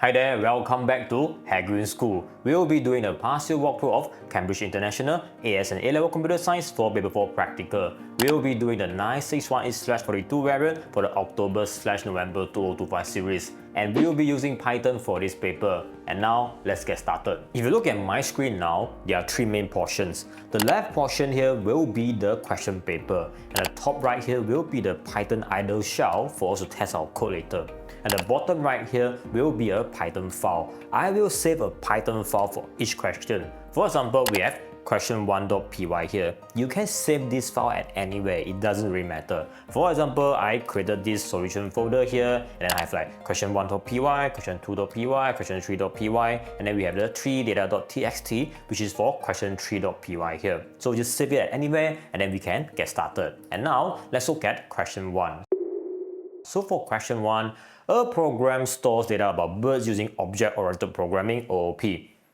Hi there, welcome back to Haguin School. We will be doing a past year walkthrough of Cambridge International AS and A-Level Computer Science for Paper 4 Practical. We will be doing the 9618/42 variant for the October/November 2025 series. And we will be using Python for this paper. And now, let's get started. If you look at my screen now, there are three main portions. The left portion here will be the question paper. And the top right here will be the Python idle shell for us to test our code later. And the bottom right here will be a Python file. I will save a Python file for each question. For example, we have question1.py here. You can save this file at anywhere, it doesn't really matter. For example, I created this solution folder here, and then I have like question1.py, question2.py, question3.py, and then we have the 3data.txt, which is for question3.py here. So just save it at anywhere, and then we can get started. And now, let's look at question 1. So for question 1, a program stores data about birds using object-oriented programming (OOP).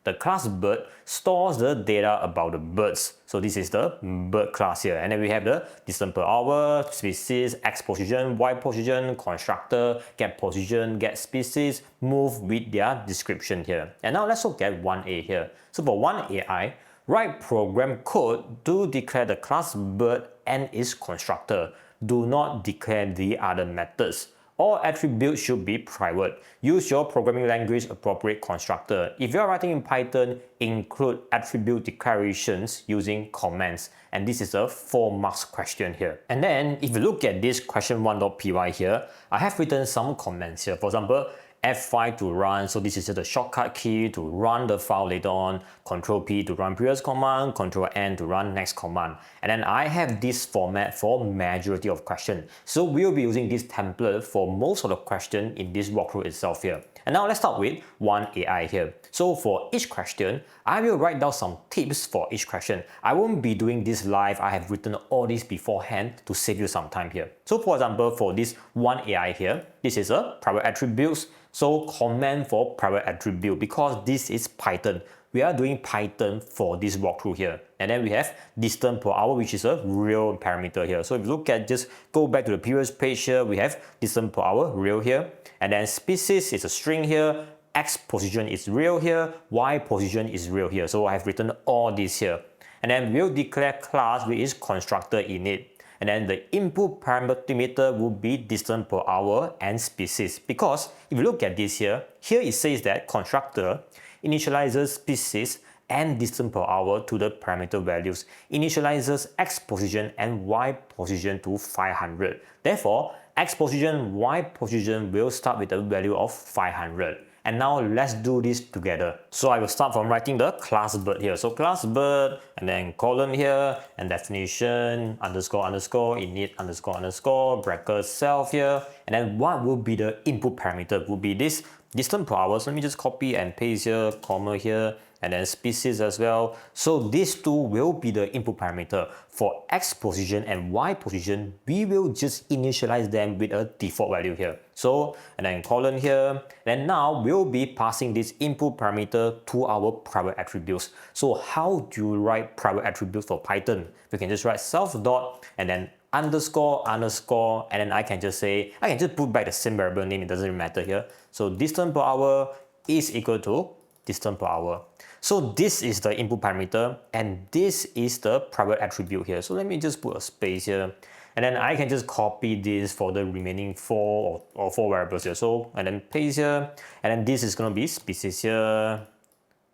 The class bird stores the data about the birds. So this is the bird class here. And then we have the distance per hour, species, x position, y position, constructor, get position, get species, move with their description here. And now let's look at 1A here. So for 1AI, write program code to declare the class bird and its constructor. Do not declare the other methods. All attributes should be private. Use your programming language appropriate constructor. If you are writing in Python, include attribute declarations using comments. And this is a 4 marks question here. And then if you look at this question1.py here, I have written some comments here. For example, F5 to run, so this is just a shortcut key to run the file later on, Control P to run previous command, Control N to run next command. And then I have this format for majority of questions. So we'll be using this template for most of the question in this walkthrough itself here. And now let's start with 1AI here. So for each question, I will write down some tips for each question. I won't be doing this live, I have written all this beforehand to save you some time here. So for example, for this 1AI here, this is a private attributes. So comment for private attribute because this is Python. We are doing Python for this walkthrough here. And then we have distance per hour, which is a real parameter here. So if you look at, just go back to the previous page here, we have distance per hour, real here. And then species is a string here, x position is real here, y position is real here. So I have written all this here. And then we'll declare class which is constructor init. And then the input parameter will be distance per hour and species. Because if you look at this here it says that constructor initializes species and distance per hour to the parameter values, initializes x position and y position to 500. Therefore, x position, y position will start with a value of 500. And now let's do this together. So I will start from writing the class bird here. So class bird, and then colon here, and definition, underscore, underscore, init, underscore, underscore, bracket self here. And then what will be the input parameter? Will be this distance per hour. So let me just copy and paste here, comma here, and then species as well. So these two will be the input parameter. For x position and y position, we will just initialize them with a default value here. So, and then colon here, and now we'll be passing this input parameter to our private attributes. So how do you write private attributes for Python? You can just write self dot and then underscore, underscore, and then I can just put back the same variable name, it doesn't really matter here. So distance per hour is equal to distance per hour. So this is the input parameter and this is the private attribute here. So let me just put a space here. And then I can just copy this for the remaining four variables here. So, and then paste here. And then this is going to be species here.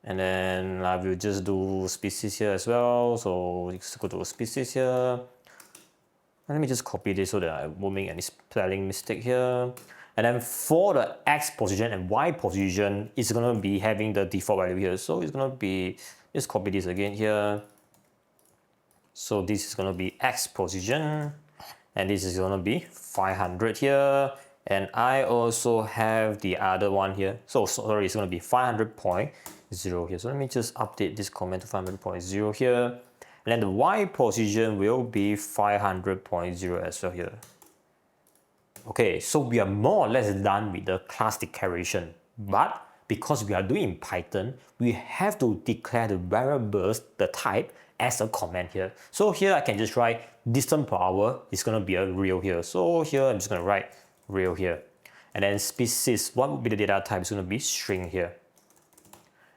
And then I will just do species here as well. So let's go to species here. And let me just copy this so that I won't make any spelling mistake here. And then for the x position and y position, it's going to be having the default value here. So it's going to be, just copy this again here. So this is going to be x position. And this is going to be 500 here. And I also have the other one here. So sorry, it's going to be 500.0 here. So let me just update this comment to 500.0 here. And then the y position will be 500.0 as well here. Okay, so we are more or less done with the class declaration. But because we are doing Python, we have to declare the variables, the type, as a comment here. So here I can just write distance per hour is going to be a real here. So here I'm just going to write real here. And then species, what would be the data type? It's going to be string here.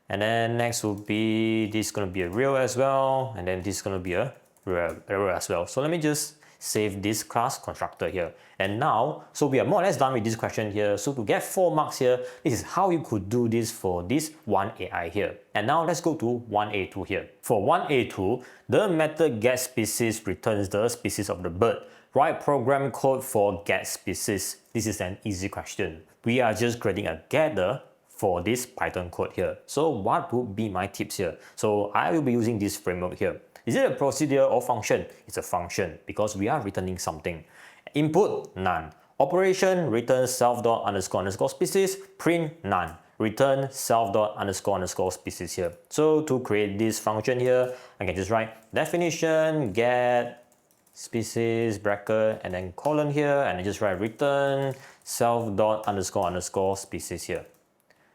And then next will be, this is going to be a real as well. And then this is going to be a real as well. So let me just save this class constructor here. And now, so we are more or less done with this question here. So to get 4 marks here, this is how you could do this for this 1AI here. And now let's go to 1A2 here. For 1A2, the method getSpecies returns the species of the bird. Write program code for getSpecies. This is an easy question. We are just creating a getter for this Python code here. So what would be my tips here? So I will be using this framework here. Is it a procedure or function? It's a function because we are returning something. Input, none. Operation, return self.__species, print, none. Return self.__species here. So to create this function here, I can just write definition, get, species, bracket, and then colon here, and I just write return self.__species here.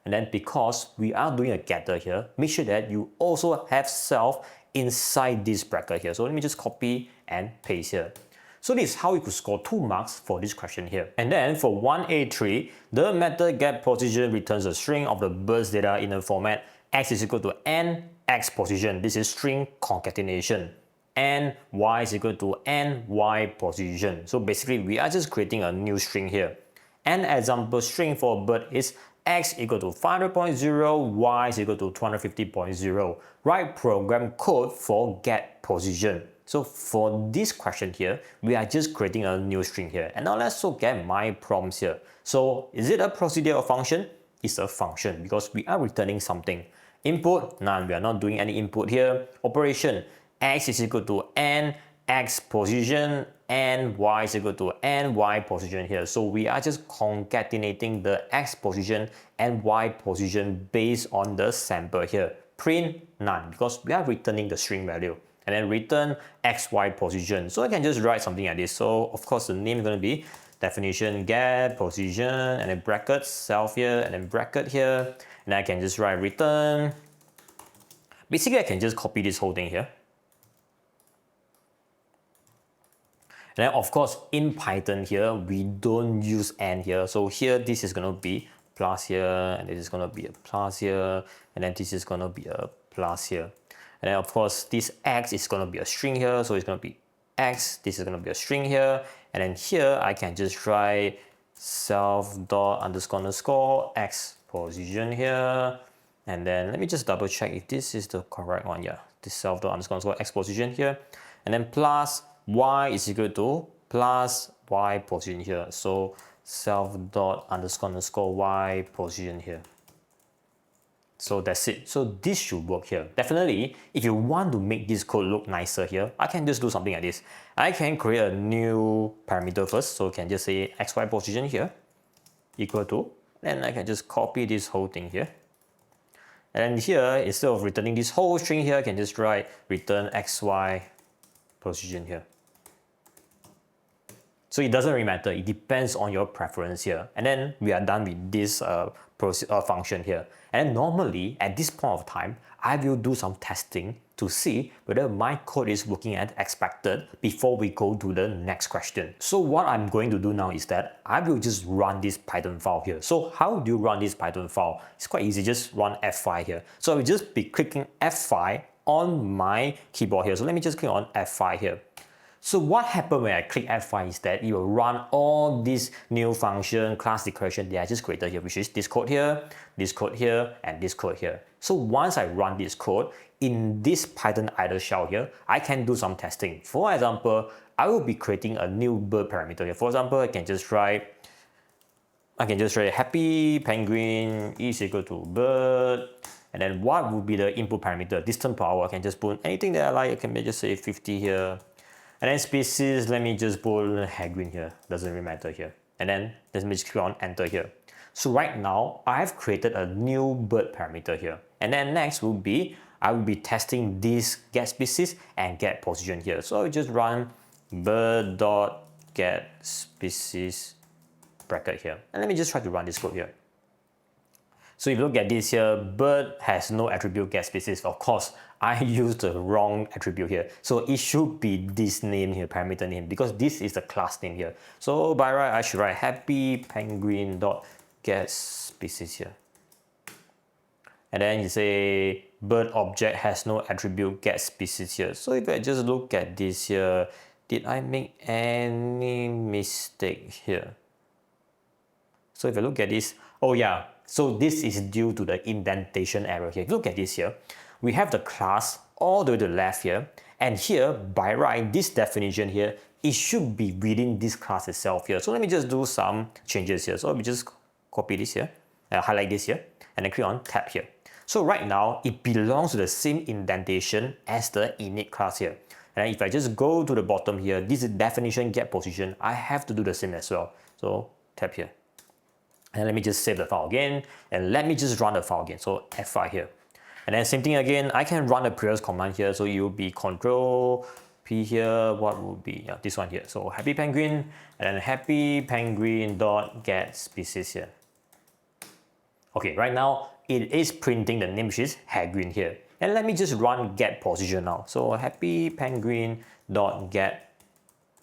And then because we are doing a getter here, make sure that you also have self inside this bracket here. So let me just copy and paste here. So this is how you could score 2 marks for this question here. And then for 1A3, the method getPosition returns a string of the bird's data in the format x is equal to n x position. This is string concatenation. And y is equal to n y position. So basically we are just creating a new string here. An example string for a bird is x equal to 500.0, y is equal to 250.0. Write program code for getPosition. So for this question here, we are just creating a new string here. And now let's look at my prompts here. So is it a procedure or function? It's a function because we are returning something. Input, none. We are not doing any input here. Operation, x is equal to n x position and y is equal to n y position here. So we are just concatenating the x position and y position based on the sample here. Print, none, because we are returning the string value. And then return xy position. So I can just write something like this. So of course the name is going to be definition get position and then bracket self here and then bracket here. And I can just write return. Basically I can just copy this whole thing here. And then of course in Python here, we don't use and here. So here this is going to be plus here, and this is going to be a plus here, and then this is going to be a plus here. And then of course this x is going to be a string here, so it's going to be x, this is going to be a string here, and then here I can just try self.__ x position here, and then let me just double check if this is the correct one. Yeah, this self.__ x position here, and then plus y is equal to plus y position here, so self.__ y position here. So that's it. So this should work here. Definitely, if you want to make this code look nicer here, I can just do something like this. I can create a new parameter first. So I can just say xy position here equal to, and I can just copy this whole thing here. And here, instead of returning this whole string here, I can just write return xy position here. So it doesn't really matter, it depends on your preference here. And then we are done with this function here. And normally, at this point of time, I will do some testing to see whether my code is working as expected before we go to the next question. So what I'm going to do now is that I will just run this Python file here. So how do you run this Python file? It's quite easy, just run F5 here. So I will just be clicking F5 on my keyboard here. So let me just click on F5 here. So what happened when I click F5 is that it will run all these new function, class declaration that I just created here, which is this code here, and this code here. So once I run this code, in this Python idle shell here, I can do some testing. For example, I will be creating a new bird parameter here. For example, I can just write happy penguin is equal to bird. And then what would be the input parameter? Distance per hour. I can just put anything that I like. I can just say 50 here. And then species, let me just put Haguin here, doesn't really matter here. And then let me just click on enter here. So right now, I have created a new bird parameter here. And then next will be, I will be testing this getSpecies and getPosition here. So I will just run bird.getSpecies bracket here. And let me just try to run this code here. So if you look at this here, bird has no attribute get species. Of course, I used the wrong attribute here. So it should be this name here, parameter name, because this is the class name here. So by right, I should write happy penguin dot get species here. And then you say bird object has no attribute get species here. So if I just look at this here, did I make any mistake here? So if I look at this, oh yeah, so this is due to the indentation error here. If you look at this here, we have the class all the way to the left here, and here, by right, this definition here, it should be within this class itself here. So let me just do some changes here. So let me just copy this here, highlight this here, and then click on tab here. So right now, it belongs to the same indentation as the init class here. And if I just go to the bottom here, this is definition get position, I have to do the same as well. So tab here. And let me just save the file again, and let me just run the file again. So F5 here. And then same thing again, I can run the previous command here. So it will be Control P here, what would be this one here. So happy penguin, and then happy penguin dot get species here. Okay, right now it is printing the name, which is Haguin here. And let me just run get position now. So happy penguin dot get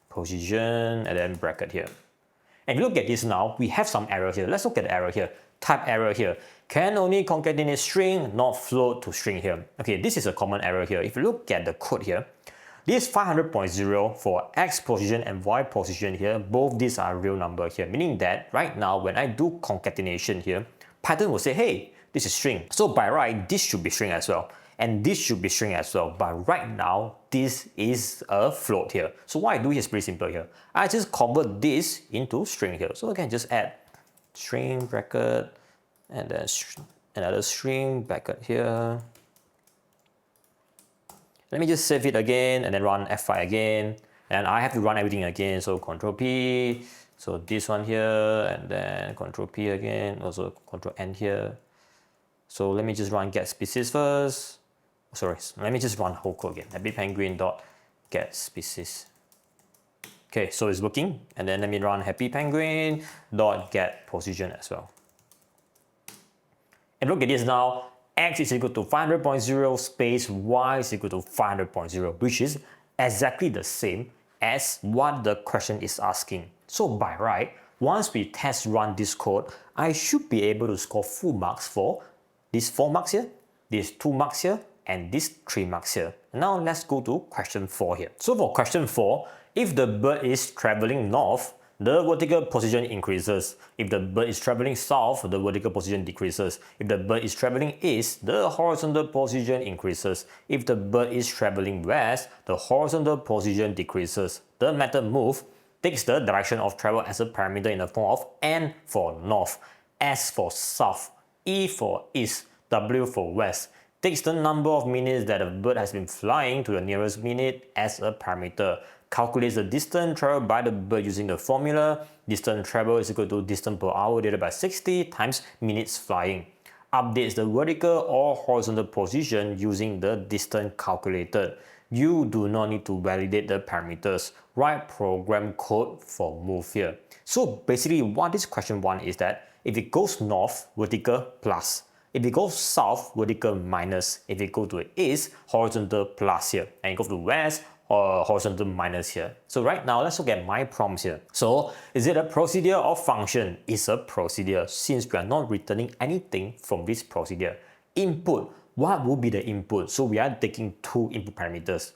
position, and then bracket here. And if you look at this now, we have some error here. Let's look at the error here. Type error here. Can only concatenate string, not float to string here. Okay, this is a common error here. If you look at the code here, this 500.0 for X position and Y position here, both these are real number here, meaning that right now when I do concatenation here, Python will say, hey, this is string. So by right, this should be string as well. And this should be string as well. But right now, this is a float here. So what I do here is pretty simple here. I just convert this into string here. So I can just add string bracket and then another string bracket here. Let me just save it again and then run F5 again. And I have to run everything again. So Control P. So this one here and then Control P again. Also Control N here. So let me just run get species first. Sorry, let me just run whole code again. Happy penguin dot get species. Okay, so it's working. And then let me run happy penguin dot get position as well. And look at this now. X is equal to 500.0 space Y is equal to 500.0, which is exactly the same as what the question is asking. So by right, once we test run this code, I should be able to score full marks for these 4 marks here, these 2 marks here, and these 3 marks here. Now let's go to question 4 here. So for question 4, if the bird is traveling north, the vertical position increases. If the bird is traveling south, the vertical position decreases. If the bird is traveling east, the horizontal position increases. If the bird is traveling west, the horizontal position decreases. The method move takes the direction of travel as a parameter in the form of N for north, S for south, E for east, W for west. Takes the number of minutes that a bird has been flying to the nearest minute as a parameter. Calculates the distance traveled by the bird using the formula. Distance traveled is equal to distance per hour divided by 60 times minutes flying. Updates the vertical or horizontal position using the distance calculated. You do not need to validate the parameters. Write program code for move here. So basically what this question 1 is that if it goes north, vertical plus. If it goes south, vertical minus. If it goes to the east, horizontal plus here. And it goes to west, or horizontal minus here. So right now, let's look at my prompts here. So is it a procedure or function? It's a procedure since we are not returning anything from this procedure. Input, what will be the input? So we are taking 2 input parameters.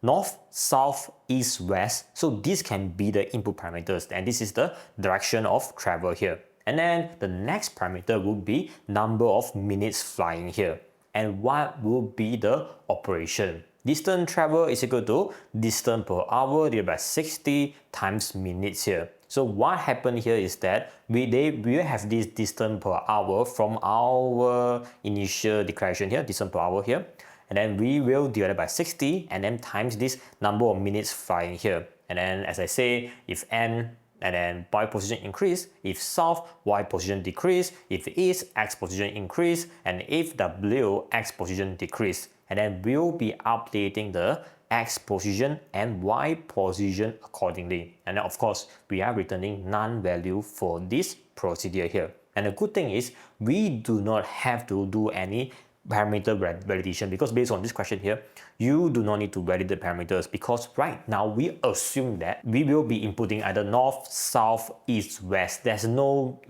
North, south, east, west. So this can be the input parameters, and this is the direction of travel here. And then the next parameter would be number of minutes flying here. And what will be the operation? Distance travel is equal to distance per hour divided by 60 times minutes here. So what happened here is that we have this distance per hour from our initial declaration here, distance per hour here. And then we will divide it by 60 and then times this number of minutes flying here. And then as I say, if N and then Y position increase, if south, Y position decrease, if east, X position increase, and if W, X position decrease. And then we'll be updating the X position and Y position accordingly. And then of course, we are returning none value for this procedure here. And the good thing is we do not have to do any parameter validation, because based on this question here, you do not need to validate parameters, because right now we assume that we will be inputting either north, south, east, west. There's no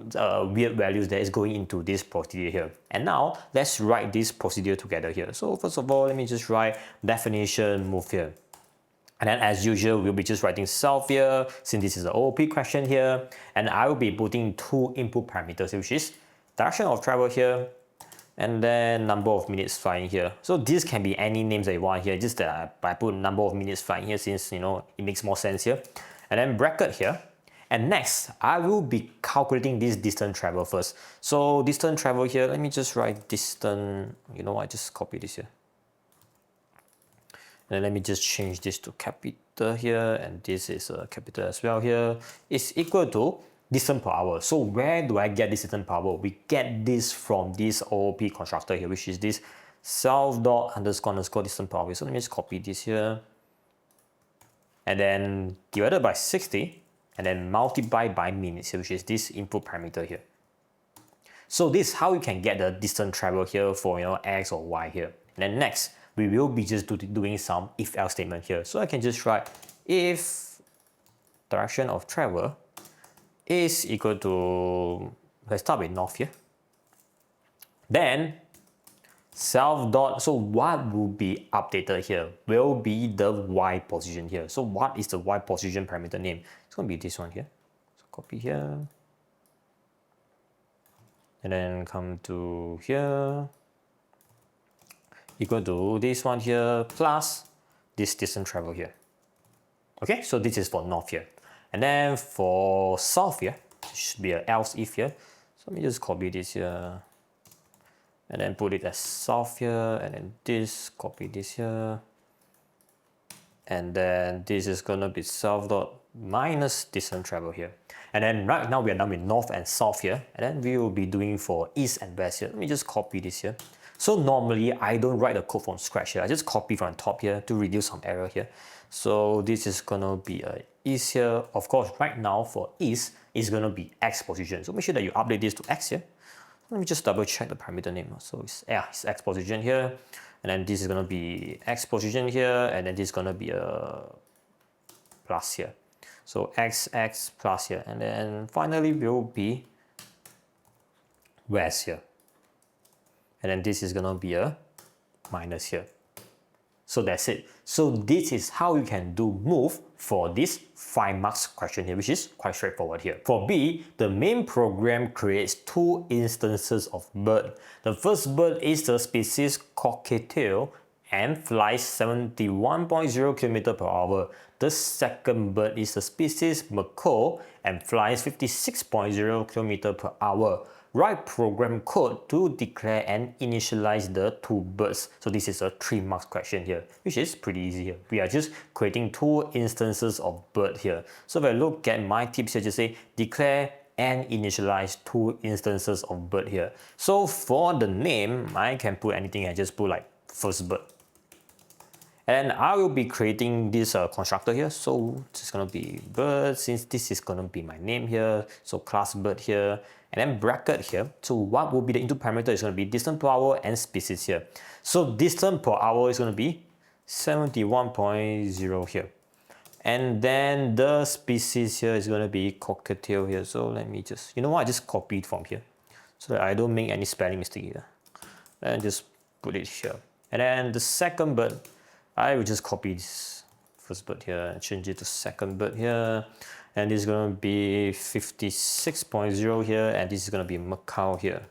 weird values that is going into this procedure here. And now let's write this procedure together here. So first of all, let me just write definition move here. And then as usual, we'll be just writing south here, since this is the OOP question here. And I will be putting two input parameters, which is direction of travel here, and then number of minutes flying here. So this can be any names that you want here, just that I put number of minutes flying here, since it makes more sense here. And then bracket here. And next, I will be calculating this distance travel first. So distance travel here, let me just write distance, just copy this here. And then let me just change this to capital here, and this is a capital as well here. It's equal to distance per hour. So where do I get this distance per hour? We get this from this OOP constructor here, which is this self dot underscore underscore distance per hour. So let me just copy this here, and then divided by 60, and then multiply by minutes here, which is this input parameter here. So this is how you can get the distance travel here for x or y here. And then next, we will be just doing some if-else statement here. So I can just write if direction of travel is equal to, let's start with north here. Then self dot, so what will be updated here will be the y position here. So what is the y position parameter name? It's going to be this one here. So copy here. And then come to here. Equal to this one here plus this distance travel here. Okay, so this is for north here. And then for south here, it should be an else if here. So let me just copy this here. And then put it as south here. And then this, copy this here. And then this is going to be south dot minus distance travel here. And then right now we are done with north and south here. And then we will be doing for east and west here. Let me just copy this here. So normally I don't write the code from scratch here. I just copy from the top here to reduce some error here. So this is gonna be a east here. Of course, right now for east is gonna be x position. So make sure that you update this to x here. Let me just double check the parameter name. So it's x position here, and then this is gonna be x position here, and then this is gonna be a plus here. So x plus here, and then finally will be west here. And then this is gonna be a minus here. So that's it. So this is how you can do move for this 5 marks question here, which is quite straightforward here. For B, the main program creates two instances of bird. The first bird is the species cockatiel and flies 71.0 km per hour. The second bird is the species macaw and flies 56.0 km per hour. Write program code to declare and initialize the two birds. So this is a 3 marks question here, which is pretty easy here. We are just creating two instances of bird here. So if I look at my tips here, just say declare and initialize two instances of bird here. So for the name, I can put anything. I just put like first bird. And I will be creating this constructor here. So it's gonna be bird, since this is gonna be my name here. So class bird here, and then bracket here. So what will be the input parameter is gonna be distance per hour and species here. So distance per hour is gonna be 71.0 here. And then the species here is gonna be cockatiel here. So let me just, I just copy it from here, so that I don't make any spelling mistake here. And just put it here. And then the second bird, I will just copy this first bird here and change it to second bird here. And this is going to be 56.0 here, and this is going to be macaw here.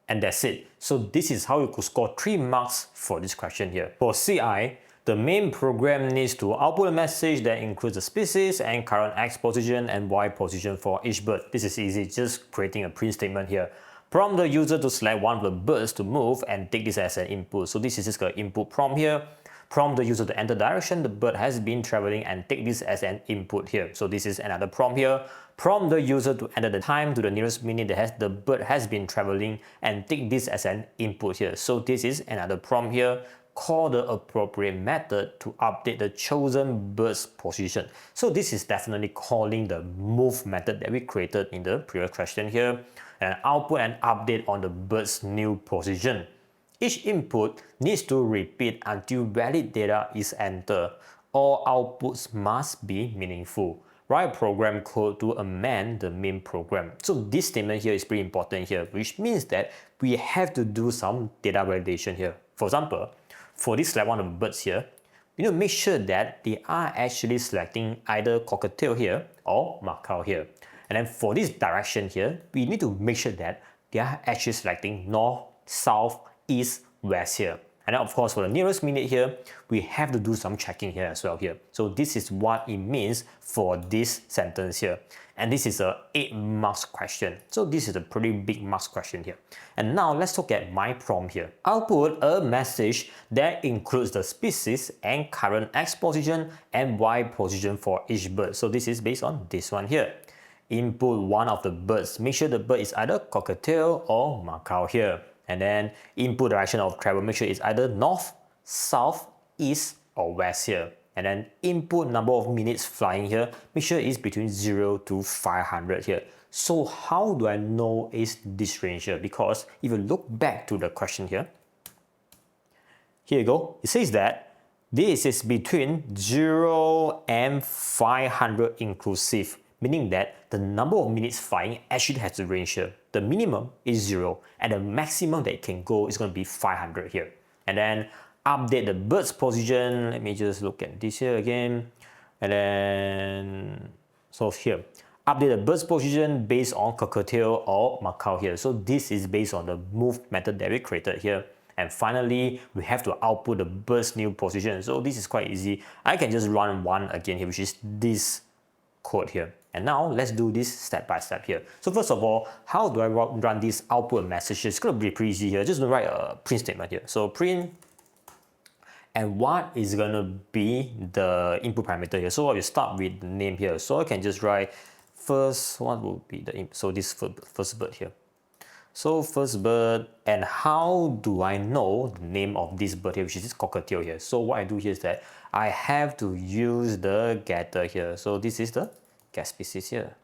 And that's it. So this is how you could score 3 marks for this question here. For CI, the main program needs to output a message that includes the species and current X position and Y position for each bird. This is easy, just creating a print statement here. Prompt the user to select one of the birds to move and take this as an input. So this is just an input prompt here. Prompt the user to enter direction the bird has been traveling and take this as an input here. So this is another prompt here. Prompt the user to enter the time to the nearest minute that the bird has been traveling and take this as an input here. So this is another prompt here. call the appropriate method to update the chosen bird's position. So this is definitely calling the move method that we created in the previous question here, and output an update on the bird's new position. Each input needs to repeat until valid data is entered. All outputs must be meaningful. Write program code to amend the main program. So this statement here is pretty important here, which means that we have to do some data validation here. For example, for this select one of the birds here, we need to make sure that they are actually selecting either cockatiel here or macaw here. And then for this direction here, we need to make sure that they are actually selecting north, south, east, west here. And then of course for the nearest minute here, we have to do some checking here as well here. So this is what it means for this sentence here. And this is a 8 marks question. So this is a pretty big marks question here. And now let's look at my prompt here. Output a message that includes the species and current X position and Y position for each bird. So this is based on this one here. Input one of the birds. Make sure the bird is either cockatiel or macaw here. And then input direction of travel, make sure it's either north, south, east, or west here. And then input number of minutes flying here, make sure it's between 0 to 500 here. So how do I know it's this range here? Because if you look back to the question here, here you go, it says that this is between 0 and 500 inclusive, meaning that the number of minutes flying actually has a range here. The minimum is 0 and the maximum that it can go is going to be 500 here. And then update the bird's position. Let me just look at this here again. And then, so here, update the bird's position based on cockatiel or macaw here. So this is based on the move method that we created here. And finally, we have to output the bird's new position. So this is quite easy. I can just run one again here, which is this code here. And now let's do this step by step here. So first of all, how do I run this output message? It's going to be pretty easy here. Just write a print statement here. So print, and what is going to be the input parameter here? So I will start with the name here. So I can just write first, what will be the input? So this first bird here. So first bird, and how do I know the name of this bird here, which is this cockatiel here? So what I do here is that I have to use the getter here. So this is the get species here.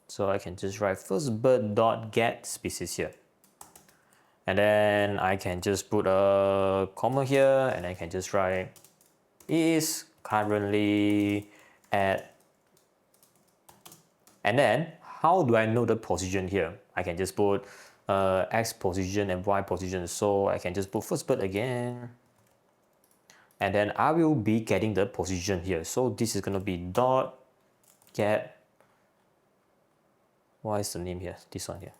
So I can just write first bird dot get species here. And then I can just put a comma here, and I can just write is currently at, and then how do I know the position here? I can just put X position and Y position. So I can just put first bird again, and then I will be getting the position here. So this is going to be dot get, what is the name here? This one here.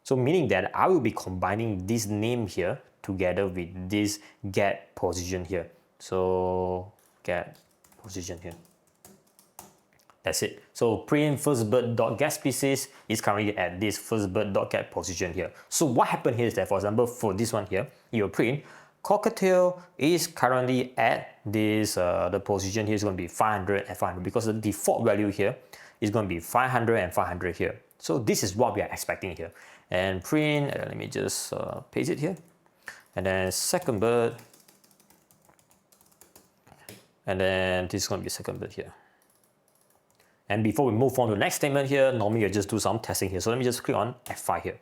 So meaning that I will be combining this name here together with this get position here. So get position here. That's it. So print first bird dot get species is currently at this first bird dot get position here. So what happened here is that, for example, for this one here, you print cockatiel is currently at this, the position here is going to be 500 and 500 because the default value here is going to be 500 and 500 here. So this is what we are expecting here. And print, let me just paste it here. And then second bird. And then this is going to be second bird here. And before we move on to the next statement here, normally you just do some testing here. So let me just click on F5 here.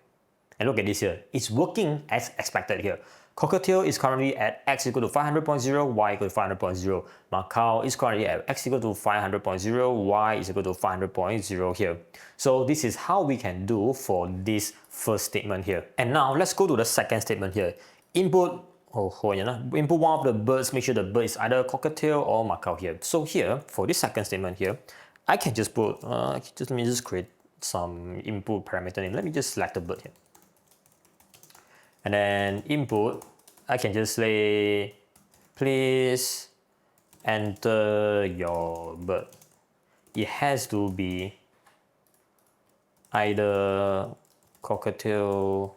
And look at this here. It's working as expected here. Cockatiel is currently at X equal to 500.0, Y equal to 500.0. Macaw is currently at X equal to 500.0, Y is equal to 500.0 here. So this is how we can do for this first statement here. And now let's go to the second statement here. Input, input one of the birds, make sure the bird is either cockatiel or macaw here. So here, for this second statement here, I can just put, let me just create some input parameter name. Let me just select the bird here. And then input, I can just say, please enter your bird. It has to be either cockatiel,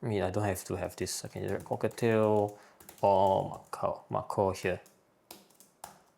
I don't have to have this. I can just write cockatiel or macaw here.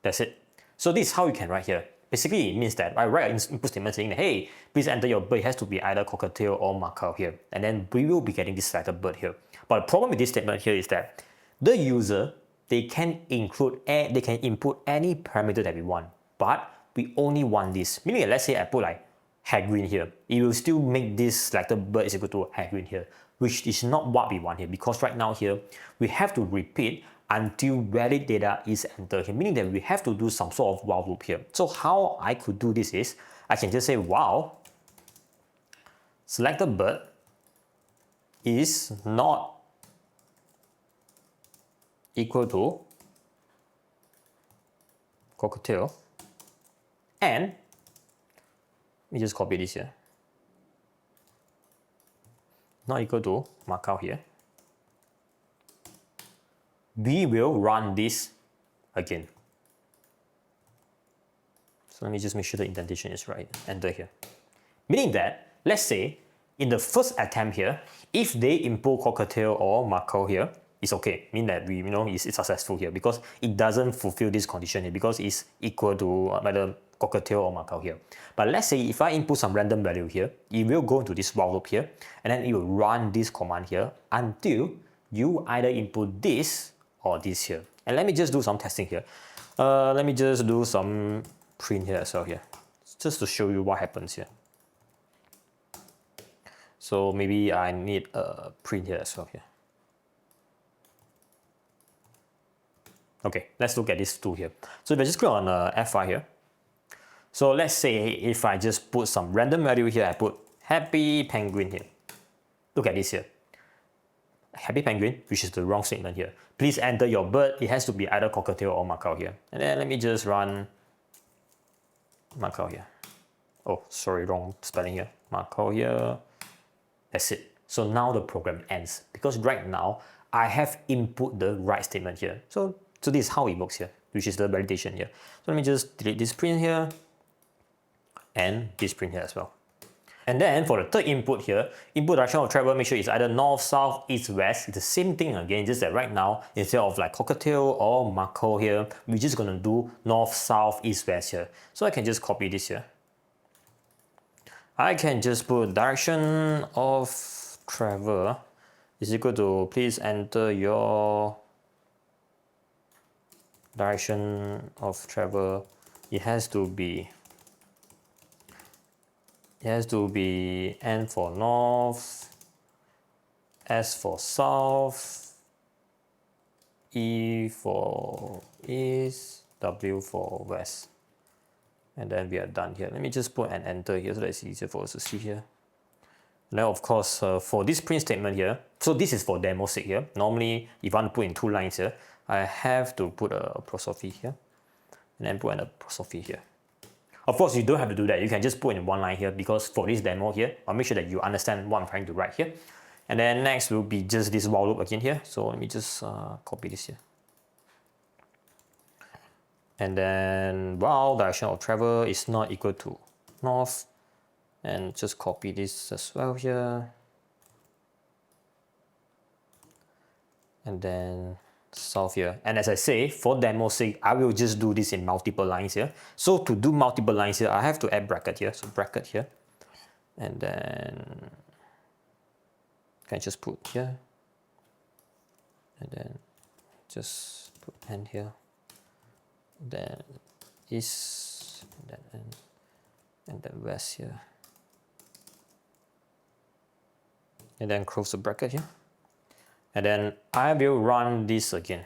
That's it. So this is how you can write here. Basically, it means that I write an input statement saying that, hey, please enter your bird. It has to be either cockatiel or macaw here. And then we will be getting this selected bird here. But the problem with this statement here is that the user, they can input any parameter that we want. But we only want this. Meaning, let's say I put like Haguin here. It will still make this selected bird is equal to Haguin here, which is not what we want here, because right now here, we have to repeat until valid data is entered here, meaning that we have to do some sort of while loop here. So how I could do this is, I can just say while selected bird is not equal to cockatiel, and let me just copy this here, not equal to macaw here. We will run this again. So let me just make sure the indentation is right. Enter here. Meaning that, let's say, in the first attempt here, if they input cockatiel or macaw here, it's okay. Mean that we it's successful here because it doesn't fulfill this condition here because it's equal to either cockatiel or macaw here. But let's say if I input some random value here, it will go into this while loop here, and then it will run this command here until you either input this or this here. And let me just do some testing here. Let me just do some print here as well here, just to show you what happens here. So maybe I need a print here as well here. Okay, let's look at this tool here. So if I just click on F5 here, so let's say if I just put some random value here, I put happy penguin here. Look at this here. Happy penguin, which is the wrong statement here. Please enter your bird. It has to be either cockatiel or macaw here. And then let me just run macaw here. Oh, sorry, wrong spelling here. Macaw here. That's it. So now the program ends because right now I have input the right statement here. So this is how it works here, which is the validation here. So let me just delete this print here and this print here as well. And then for the third input here, input direction of travel, make sure it's either north, south, east, west. It's the same thing again, just that right now, instead of like cockatiel or macaw here, we're just gonna do north, south, east, west here. So I can just copy this here. I can just put direction of travel is equal to please enter your direction of travel. It has to be N for north, S for south, E for east, W for west. And then we are done here. Let me just put an enter here so that it's easier for us to see here. Now, of course, for this print statement here, so this is for demo sake here. Normally, if I want to put in 2 lines here, I have to put a apostrophe here, and then put an apostrophe here. Of course, you don't have to do that. You can just put in 1 line here because for this demo here, I'll make sure that you understand what I'm trying to write here. And then next will be just this while loop again here. So let me just copy this here. And then while direction of travel is not equal to north, and just copy this as well here. And then south here. And as I say, for demo sake, I will just do this in multiple lines here. So to do multiple lines here, I have to add bracket here. So bracket here. And then can just put here. And then just put N here. Then east, and then N, and then west here. And then close the bracket here. And then I will run this again.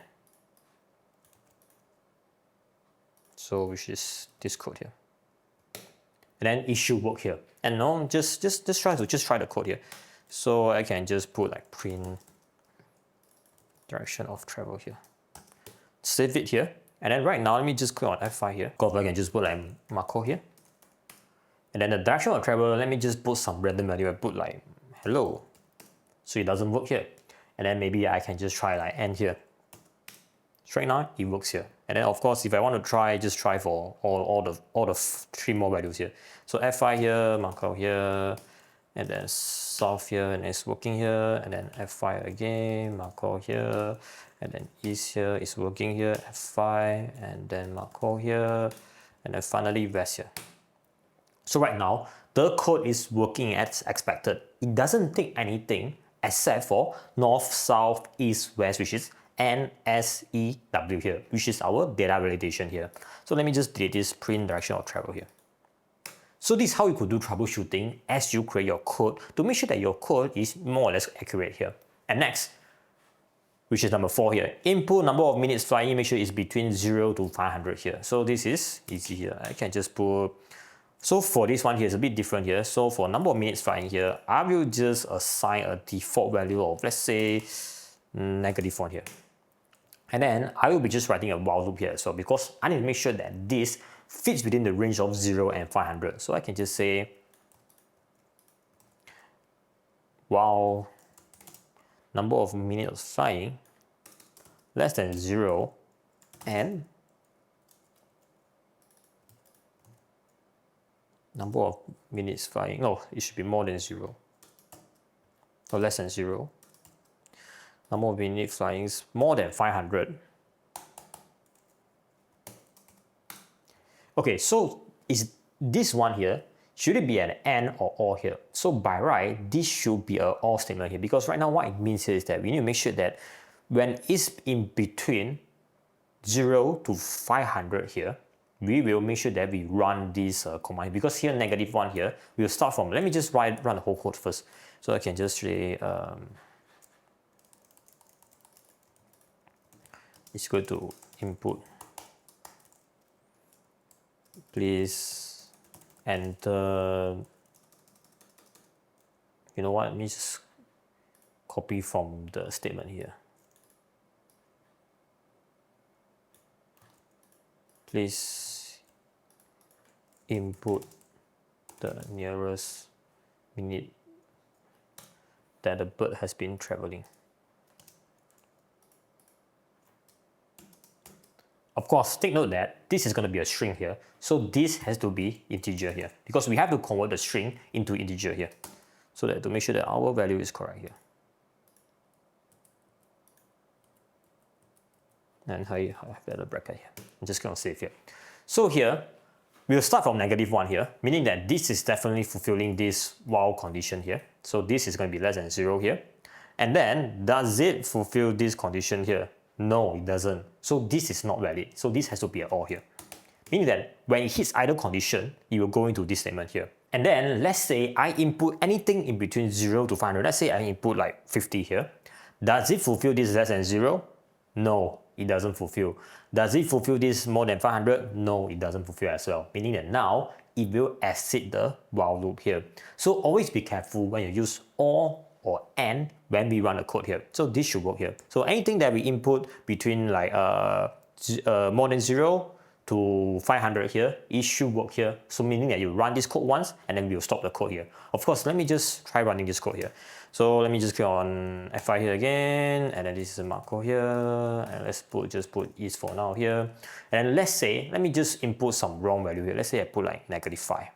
So which is this code here. And then it should work here. And no, just try the code here. So I can just put like print direction of travel here. Save it here. And then right now, let me just click on F5 here. Go back and just put like macaw here. And then the direction of travel, let me just put some random value. I put like hello. So it doesn't work here. And then maybe I can just try like N here. So right now, it works here. And then of course, if I want to try, just try for all the 3 more values here. So F5 here, macaw here, and then south here, and it's working here. And then F5 again, macaw here. And then east here is working here, F5, and then macaw here, and then finally rest here. So right now, the code is working as expected. It doesn't take anything except for north, south, east, west, which is NSEW here, which is our data validation here. So let me just delete this print direction of travel here. So this is how you could do troubleshooting as you create your code to make sure that your code is more or less accurate here. And next, which is number 4 here, input number of minutes flying, make sure it's between 0 to 500 here. So this is easy here. I can just put, so for this one here, it's a bit different here. So for number of minutes flying here, I will just assign a default value of, let's say, -1 here. And then I will be just writing a while loop here. So because I need to make sure that this fits within the range of 0 and 500. So I can just say, while number of minutes flying less than 0 and number of minutes flying, no, it should be more than 0 or less than 0. Number of minutes flying is more than 500. Okay, so is this one here, should it be an AND or OR here? So by right, this should be an OR statement here, because right now what it means here is that we need to make sure that when it's in between 0 to 500 here, we will make sure that we run this command, because here -1 here, we'll start from, let me just run the whole code first. So I can just say, it's good to input. Please enter, you know what, let me just copy from the statement here. Please input the nearest minute that the bird has been traveling. Of course, take note that this is going to be a string here, so this has to be integer here, because we have to convert the string into integer here, so that to make sure that our value is correct here. And I have that bracket here. I'm just going to save here. So here, we'll start from -1 here, meaning that this is definitely fulfilling this while condition here. So this is going to be less than 0 here. And then, does it fulfill this condition here? No, it doesn't. So this is not valid. So this has to be an OR here. Meaning that when it hits either condition, it will go into this statement here. And then let's say I input anything in between 0 to 500. Let's say I input like 50 here. Does it fulfill this less than 0? No, it doesn't fulfill. Does it fulfill this more than 500? No, it doesn't fulfill as well. Meaning that now it will exit the while loop here. So always be careful when you use OR or AND when we run the code here. So this should work here. So anything that we input between like more than 0 to 500 here, it should work here. So meaning that you run this code once and then we'll stop the code here. Of course, let me just try running this code here. So let me just click on F5 here again, and then this is a macro here, and let's just put is for now here. And let's say, let me just input some wrong value here. Let's say I put like -5.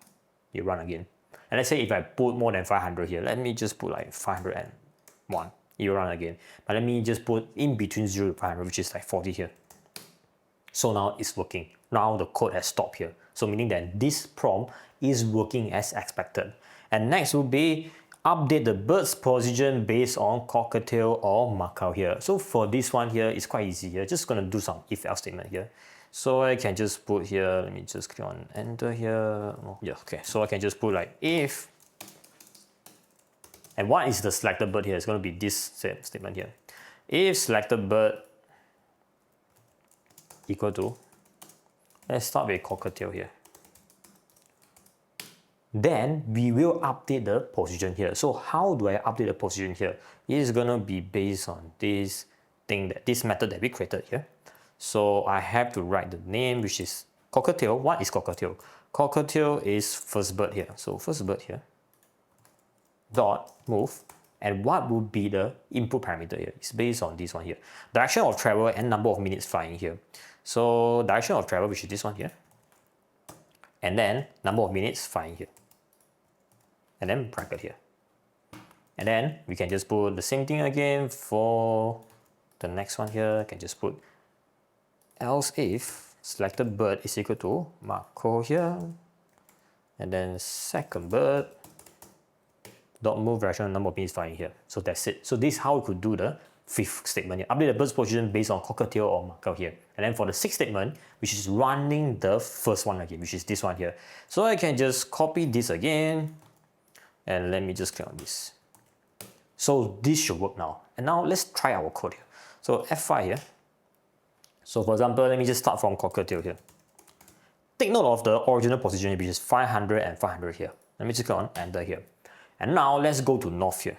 You run again. And let's say if I put more than 500 here, let me just put like 501. You run again. But let me just put in between 0 to 500, which is like 40 here. So now it's working. Now the code has stopped here. So meaning that this prompt is working as expected. And next will be update the bird's position based on cockatiel or Macau here. So for this one here, it's quite easy here. Just gonna do some if-else statement here. So I can just put here, let me just click on enter here. Oh, yeah, okay. So I can just put like if, and what is the selected bird here? It's going to be this statement here. If selected bird equal to, let's start with cockatiel here. Then we will update the position here. So how do I update the position here? It is going to be based on this thing, this method that we created here. So I have to write the name, which is cockatiel. What is cockatiel? Cockatiel is first bird here. So first bird here, dot move. And what would be the input parameter here? It's based on this one here. Direction of travel and number of minutes flying here. So direction of travel, which is this one here. And then number of minutes flying here. And then bracket here. And then we can just put the same thing again for the next one here. I can just put else if selected bird is equal to macro here, and then second bird dot move rational number of beans flying here. So that's it. So this is how we could do the fifth statement here. Update the bird's position based on cockatiel or mackerel here. And then for the sixth statement, which is running the first one again, which is this one here. So I can just copy this again, and let me just click on this. So this should work now. And now let's try our code here. So F5 here. So for example, let me just start from cockatiel here. Take note of the original position, which is 500 and 500 here. Let me just click on enter here. And now let's go to north here.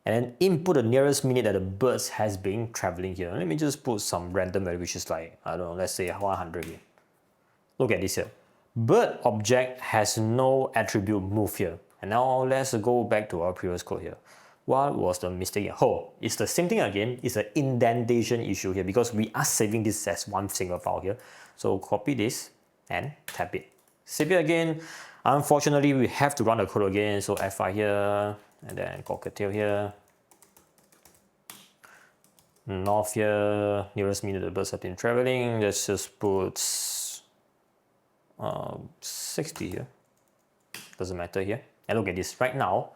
And then input the nearest minute that the birds has been traveling here. Let me just put some random value, which is like, I don't know, let's say 100 here. Look at this here. Bird object has no attribute move here. And now let's go back to our previous code here. What was the mistake here? Oh, it's the same thing again. It's an indentation issue here because we are saving this as one single file here. So copy this and tap it. Save it again. Unfortunately, we have to run the code again. So F5 here, and then cockatiel here. North here, nearest minute the birds have been traveling. Let's just put 60 here. Doesn't matter here. And look at this right now.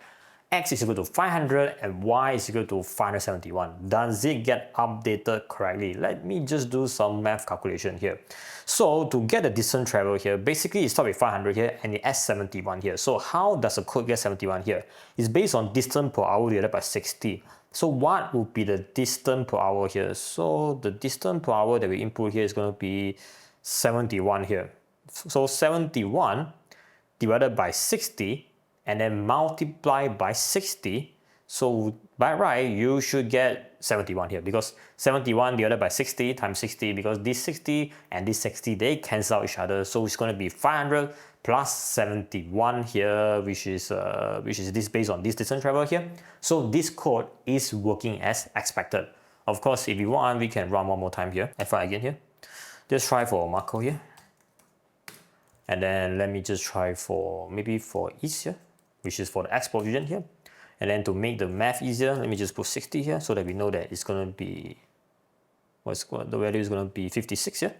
X is equal to 500 and Y is equal to 571. Does it get updated correctly? Let me just do some math calculation here. So to get the distance travel here, basically it starts with 500 here and it adds 71 here. So how does the code get 71 here? It's based on distance per hour divided by 60. So what would be the distance per hour here? So the distance per hour that we input here is going to be 71 here. So 71 divided by 60 and then multiply by 60. So by right, you should get 71 here because 71 divided by 60 times 60, because this 60 and this 60, they cancel each other. So it's going to be 500 plus 71 here, which is this based on this distance travel here. So this code is working as expected. Of course, if you want, we can run one more time here. F5 again here. Just try for macro here. And then let me just try for maybe for east here, which is for the X position here. And then to make the math easier, let me just put 60 here so that we know that it's going to be, the value is going to be 56 here.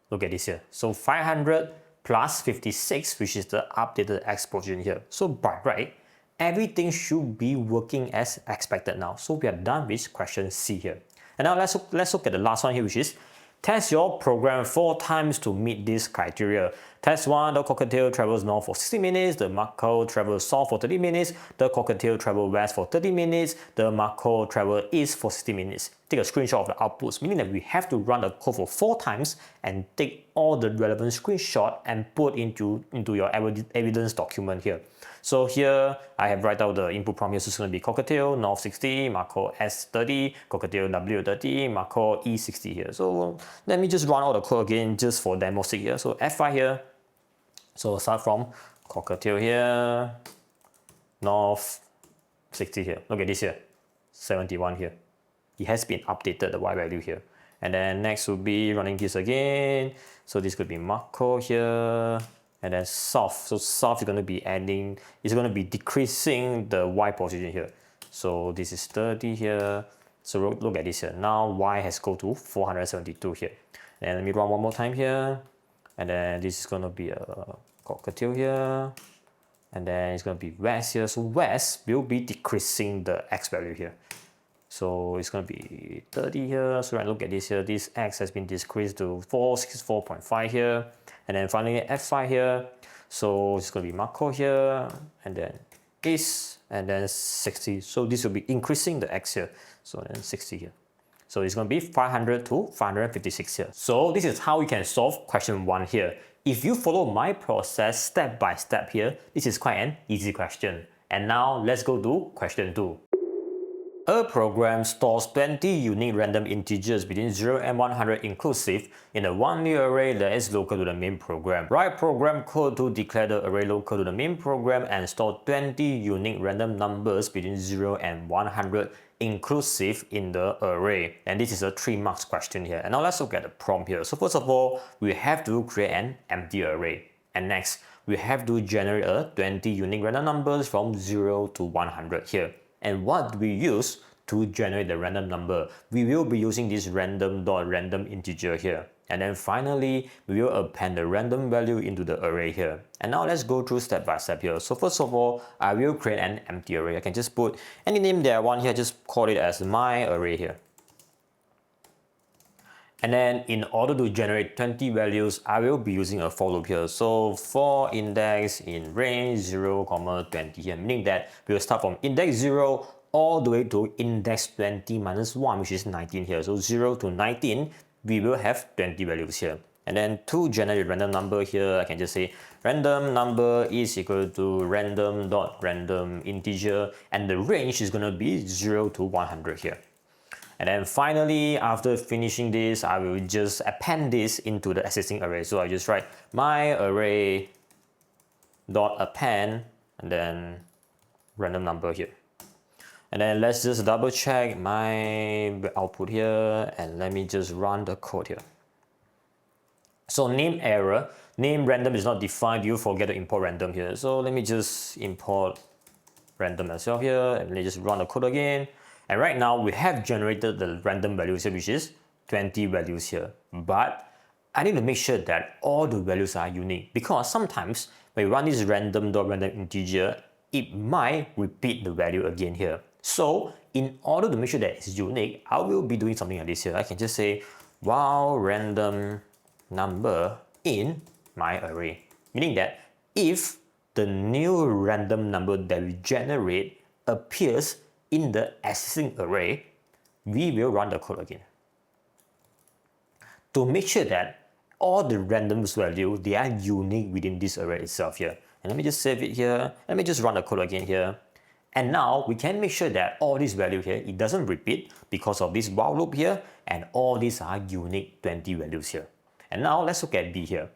Look at this here. So 500 plus 56, which is the updated X position here. So by right, everything should be working as expected now. So we are done with question C here. And now let's look at the last one here, which is test your program 4 times to meet this criteria. Test 1, the cockatiel travels north for 60 minutes, the mackerel travels south for 30 minutes, the cockatiel travels west for 30 minutes, the mackerel travels east for 60 minutes. Take a screenshot of the outputs, meaning that we have to run the code for 4 times and take all the relevant screenshot and put into your evidence document here. So here I have write out the input prompt here. So it's going to be cockatiel north 60, mackerel s 30, cockatiel w 30, mackerel e 60 here. So let me just run all the code again just for demo sake here. So F5 here. So start from cockatiel here, north 60 here. Look at this here, 71 here. It has been updated, the Y value here. And then next will be running this again. So this could be macro here. And then south. So south is going to be adding, it's going to be decreasing the Y position here. So this is 30 here. So look at this here. Now Y has go to 472 here. And let me run one more time here. And then this is going to be a cockatiel here. And then it's going to be west here. So west will be decreasing the X value here. So it's going to be 30 here. So when I look at this here, this X has been decreased to 464.5 here. And then finally F5 here. So it's going to be macro here. And then east. And then 60. So this will be increasing the X here. So then 60 here. So it's going to be 500 to 556 here. So this is how we can solve question 1 here. If you follow my process step by step here, this is quite an easy question. And now let's go to question 2. A program stores 20 unique random integers between 0 and 100 inclusive in a one-way array that is local to the main program. Write program code to declare the array local to the main program and store 20 unique random numbers between 0 and 100 inclusive in the array. And this is a 3 marks question here. And now let's look at the prompt here. So first of all, we have to create an empty array. And next, we have to generate a 20 unique random numbers from 0 to 100 here. And what do we use to generate the random number? We will be using this random.random integer here. And then finally, we will append the random value into the array here. And now let's go through step by step here. So first of all, I will create an empty array. I can just put any name that I want here, just call it as my array here. And then in order to generate 20 values, I will be using a for loop here. So for index in range 0, 20 here, meaning that we will start from index 0 all the way to index 20 minus 1, which is 19 here. So 0 to 19, we will have 20 values here. And then to generate random number here, I can just say random number is equal to random.random integer, and the range is going to be 0 to 100 here. And then finally, after finishing this, I will just append this into the existing array. So I just write my array dot append and then random number here. And then let's just double check my output here, and let me just run the code here. So name error, name random is not defined, you forget to import random here. So let me just import random myself here, and let me just run the code again. And right now we have generated the random values here, which is 20 values here. But I need to make sure that all the values are unique, because sometimes when you run this random.random integer, it might repeat the value again here. So in order to make sure that it's unique, I will be doing something like this here. I can just say while random number in my array, meaning that if the new random number that we generate appears in the existing array, we will run the code again to make sure that all the randoms value, they are unique within this array itself here. And let me just save it here. Let me just run the code again here. And now we can make sure that all this value here, it doesn't repeat because of this while loop here, and all these are unique 20 values here. And now let's look at B here.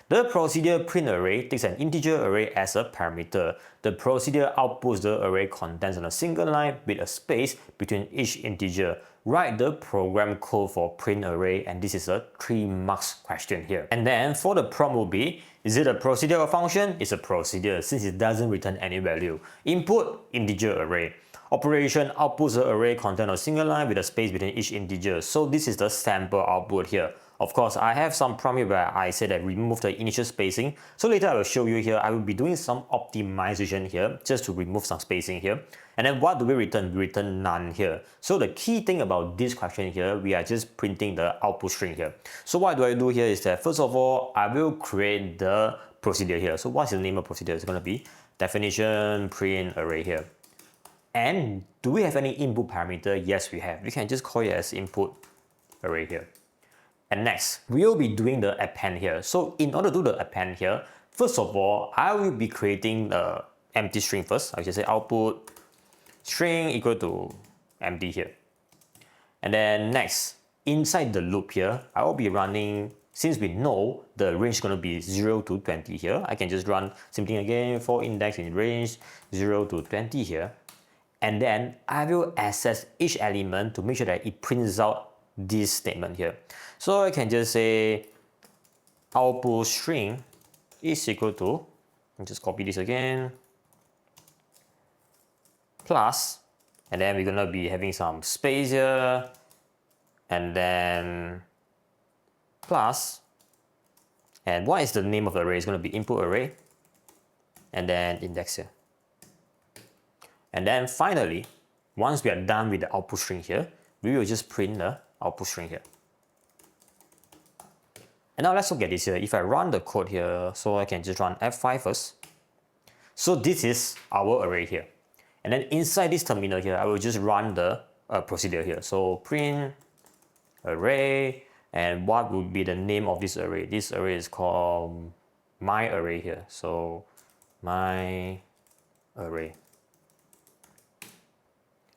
The procedure print array takes an integer array as a parameter. The procedure outputs the array contents on a single line with a space between each integer. Write the program code for print array, and this is a 3 marks question here. And then for the prompt will be, is it a procedure or function? It's a procedure since it doesn't return any value. Input integer array. Operation outputs the array content on a single line with a space between each integer. So this is the sample output here. Of course, I have some prompt here where I say that remove the initial spacing. So later I will show you here, I will be doing some optimization here just to remove some spacing here. And then what do we return? We return none here. So the key thing about this question here, we are just printing the output string here. So what do I do here is that first of all, I will create the procedure here. So what's the name of procedure? It's going to be definition print array here. And do we have any input parameter? Yes, we have. We can just call it as input array here. And next, we will be doing the append here. So in order to do the append here, first of all, I will be creating the empty string first. I just say output string equal to empty here. And then next, inside the loop here, I will be running, since we know the range is going to be 0 to 20 here, I can just run same thing again for index in range 0 to 20 here. And then I will access each element to make sure that it prints out this statement here. So I can just say output string is equal to, I'll just copy this again, plus, and then we're gonna be having some space here, and then plus, and what is the name of the array? It's gonna be input array, and then index here. And then finally, once we are done with the output string here, we will just print the output string here. And now let's look at this here. If I run the code here, so I can just run F5 first. So this is our array here. And then inside this terminal here, I will just run the procedure here. So print array, and what would be the name of this array? This array is called my array here. So my array.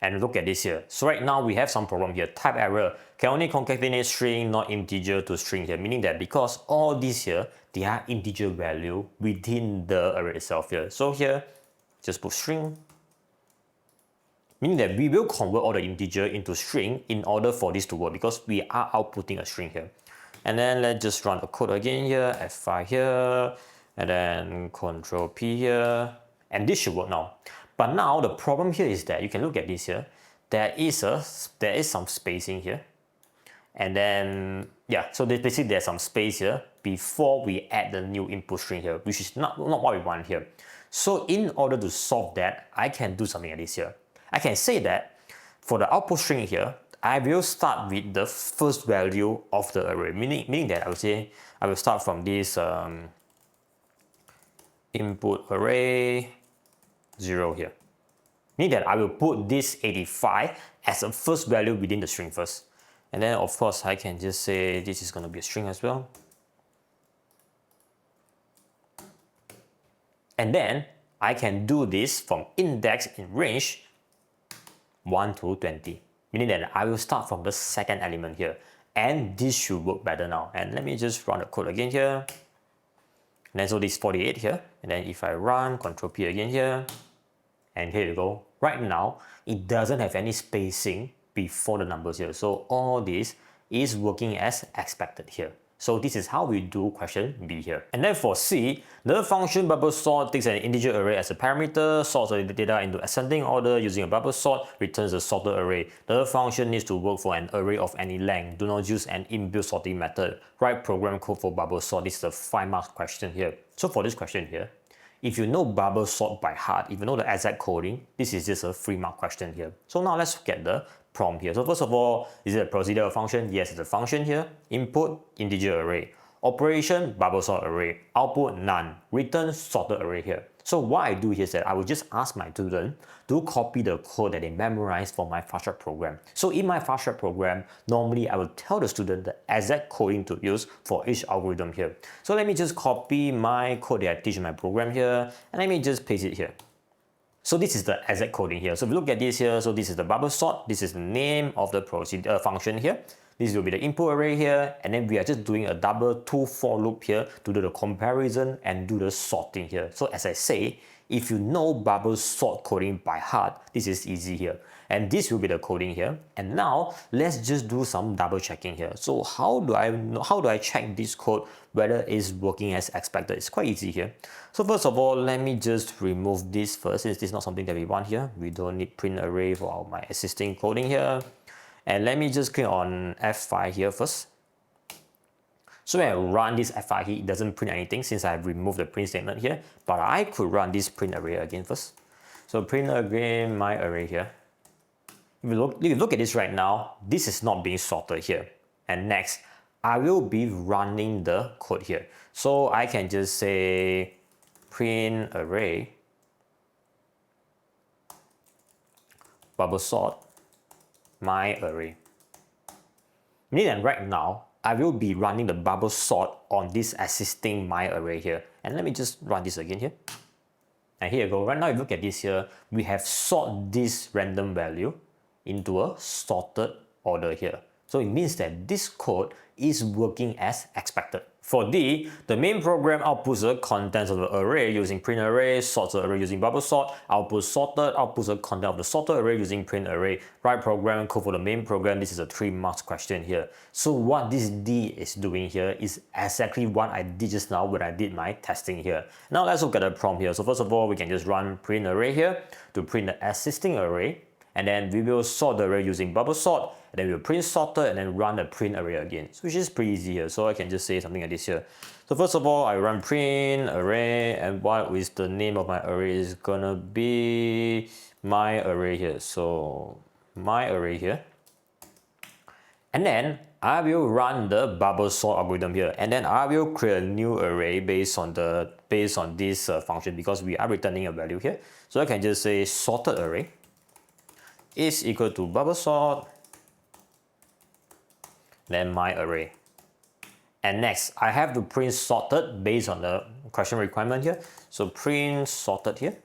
And look at this here. So right now we have some problem here. Type error can only concatenate string, not integer to string here. Meaning that because all these here, they are integer value within the array itself here. So here, just put string. Meaning that we will convert all the integer into string in order for this to work, because we are outputting a string here. And then let's just run the code again here, F5 here, and then Control P here. And this should work now. But now the problem here is that you can look at this here. There is some spacing here. And then, yeah, so basically there's some space here before we add the new input string here, which is not what we want here. So in order to solve that, I can do something like this here. I can say that for the output string here, I will start with the first value of the array, meaning that I will say I will start from this input array 0 here. Meaning that I will put this 85 as a first value within the string first. And then of course I can just say this is going to be a string as well. And then I can do this from index in range 1 to 20. Meaning that I will start from the second element here. And this should work better now. And let me just run the code again here. And then so this 48 here. And then if I run Ctrl P again here. And here you go. Right now, it doesn't have any spacing before the numbers here. So all this is working as expected here. So this is how we do question B here. And then for C, the function bubble sort takes an integer array as a parameter, sorts the data into ascending order using a bubble sort, returns a sorted array. The function needs to work for an array of any length. Do not use an inbuilt sorting method. Write program code for bubble sort. This is a 5 marks question here. So for this question here, if you know bubble sort by heart, if you know the exact coding, this is just a 3 mark question here. So now let's look at the prompt here. So first of all, is it a procedural function? Yes, it's a function here. Input, integer array. Operation, bubble sort array. Output, none. Return, sorted array here. So what I do here is that I will just ask my student to copy the code that they memorized for my FastTrack program. So in my FastTrack program, normally I will tell the student the exact coding to use for each algorithm here. So let me just copy my code that I teach in my program here, and let me just paste it here. So this is the exact coding here. So if you look at this here, so this is the bubble sort, this is the name of the function here. This will be the input array here, and then we are just doing a double to for loop here to do the comparison and do the sorting here. So as I say, if you know bubble sort coding by heart, this is easy here. And this will be the coding here. And now let's just do some double checking here. So how do I check this code whether it's working as expected? It's quite easy here. So first of all, let me just remove this first, since this is not something that we want here. We don't need print array for my existing coding here. And let me just click on F5 here first. So when I run this F5 here, it doesn't print anything since I've removed the print statement here. But I could run this print array again first. So print again my array here. If you look at this right now, this is not being sorted here. And next, I will be running the code here. So I can just say print array bubble sort my array. Meaning that right now, I will be running the bubble sort on this existing my array here. And let me just run this again here. And here you go. Right now, if you look at this here, we have sorted this random value into a sorted order here. So it means that this code is working as expected. For D, the main program outputs the contents of the array using print array, sorts the array using bubble sort, outputs sorted, outputs the content of the sorted array using print array. Write program code for the main program. This is a 3 marks question here. So what this D is doing here is exactly what I did just now when I did my testing here. Now let's look at the prompt here. So first of all, we can just run print array here to print the existing array. And then we will sort the array using bubble sort, and then we'll print sorted and then run the print array again, which is pretty easy here. So I can just say something like this here. So first of all, I run print array, and what is the name of my array is gonna be my array here. So my array here. And then I will run the bubble sort algorithm here, and then I will create a new array based on this function because we are returning a value here. So I can just say sorted array is equal to bubble sort, then my array. And next, I have to print sorted based on the question requirement here. So print sorted here.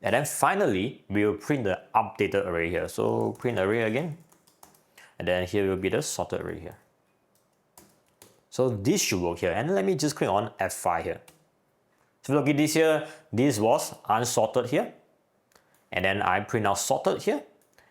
And then finally, we will print the updated array here. So print array again. And then here will be the sorted array here. So this should work here. And let me just click on F5 here. So look at this here, this was unsorted here. And then I print out sorted here.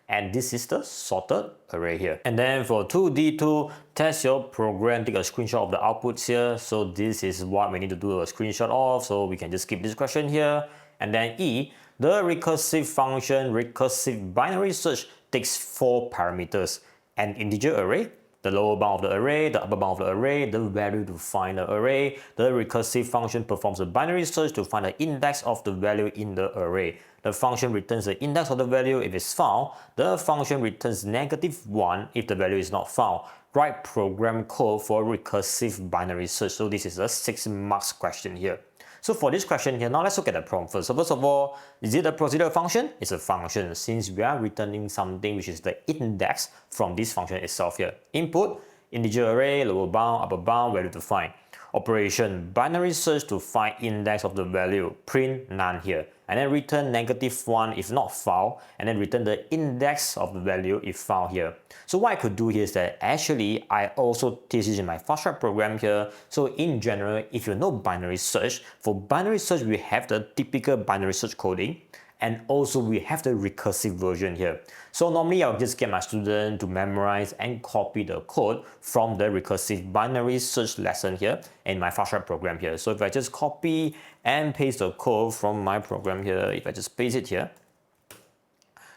And this is the sorted array here. And then for 2D2, test your program, take a screenshot of the outputs here. So this is what we need to do a screenshot of. So we can just skip this question here. And then E, the recursive function, recursive binary search, takes 4 parameters: an integer array, the lower bound of the array, the upper bound of the array, the value to find the array. The recursive function performs a binary search to find the index of the value in the array. The function returns the index of the value if it's found. The function returns -1 if the value is not found. Write program code for recursive binary search. So this is a 6 marks question here. So for this question here, now let's look at the prompt first. So first of all, is it a procedural function? It's a function, since we are returning something which is the index from this function itself here. Input, integer array, lower bound, upper bound, value to find. Operation, binary search to find index of the value, print none here. And then return -1 if not found, and then return the index of the value if found here. So what I could do here is that actually I also teach this in my fast track program here. So in general, if you know binary search, for binary search we have the typical binary search coding, and also we have the recursive version here. So normally I'll just get my student to memorize and copy the code from the recursive binary search lesson here in my fast track program here. So if I just copy and paste the code from my program here, if I just paste it here,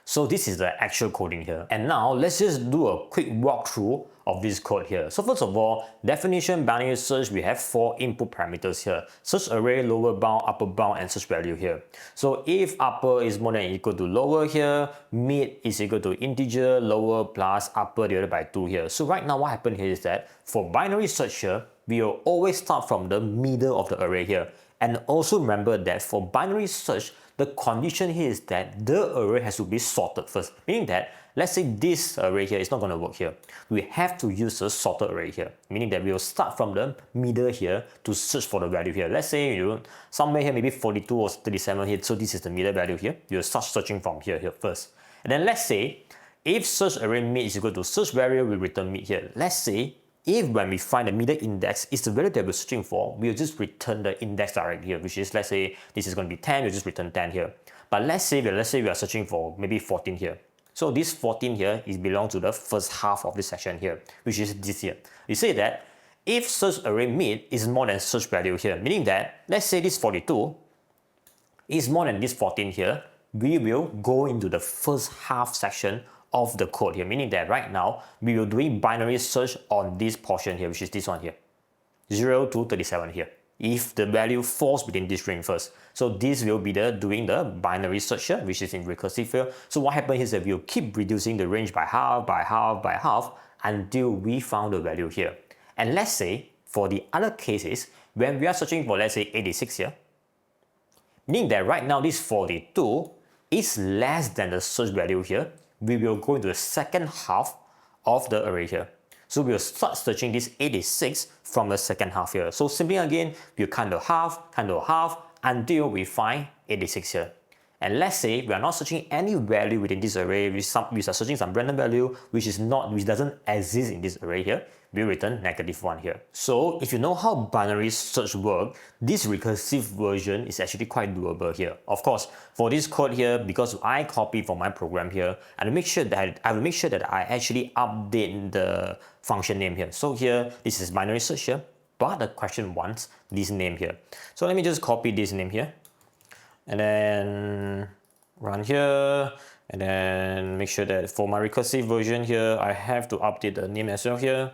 so this is the actual coding here. And now let's just do a quick walkthrough of this code here. So first of all, definition binary search, we have 4 input parameters here: search array, lower bound, upper bound, and search value here. So if upper is more than or equal to lower here, mid is equal to integer, lower plus upper divided by 2 here. So right now what happened here is that for binary search here, we will always start from the middle of the array here. And also remember that for binary search, the condition here is that the array has to be sorted first. Meaning that, let's say this array here is not going to work here. We have to use a sorted array here. Meaning that we will start from the middle here to search for the value here. Let's say somewhere here, maybe 42 or 37 here. So this is the middle value here. You'll start searching from here first. And then let's say, if search array mid is equal to search value, we return mid here. Let's say, if when we find the middle index is the value that we're searching for, we'll just return the index directly here, which is, let's say this is going to be 10, we'll just return 10 here. But let's say we are searching for maybe 14 here. So this 14 here is belongs to the first half of this section here, which is this here. We say that if search array mid is more than search value here, meaning that let's say this 42 is more than this 14 here, we will go into the first half section of the code here, meaning that right now we will doing binary search on this portion here, which is this one here, 0 to 37 here, if the value falls within this range first. So this will be doing the binary search here, which is in recursive here. So what happens is that we'll keep reducing the range by half, by half, by half until we found the value here. And let's say for the other cases, when we are searching for, let's say 86 here, meaning that right now this 42 is less than the search value here, we will go into the second half of the array here. So we'll start searching this 86 from the second half here. So simply again, we'll kind of half until we find 86 here. And let's say we are not searching any value within this array, we are searching some random value which doesn't exist in this array here, we return -1 here. So if you know how binary search works, this recursive version is actually quite doable here. Of course, for this code here, because I copy from my program here, I will make sure that I actually update the function name here. So here, this is binary search here, but the question wants this name here. So let me just copy this name here, and then run here, and then make sure that for my recursive version here, I have to update the name as well here.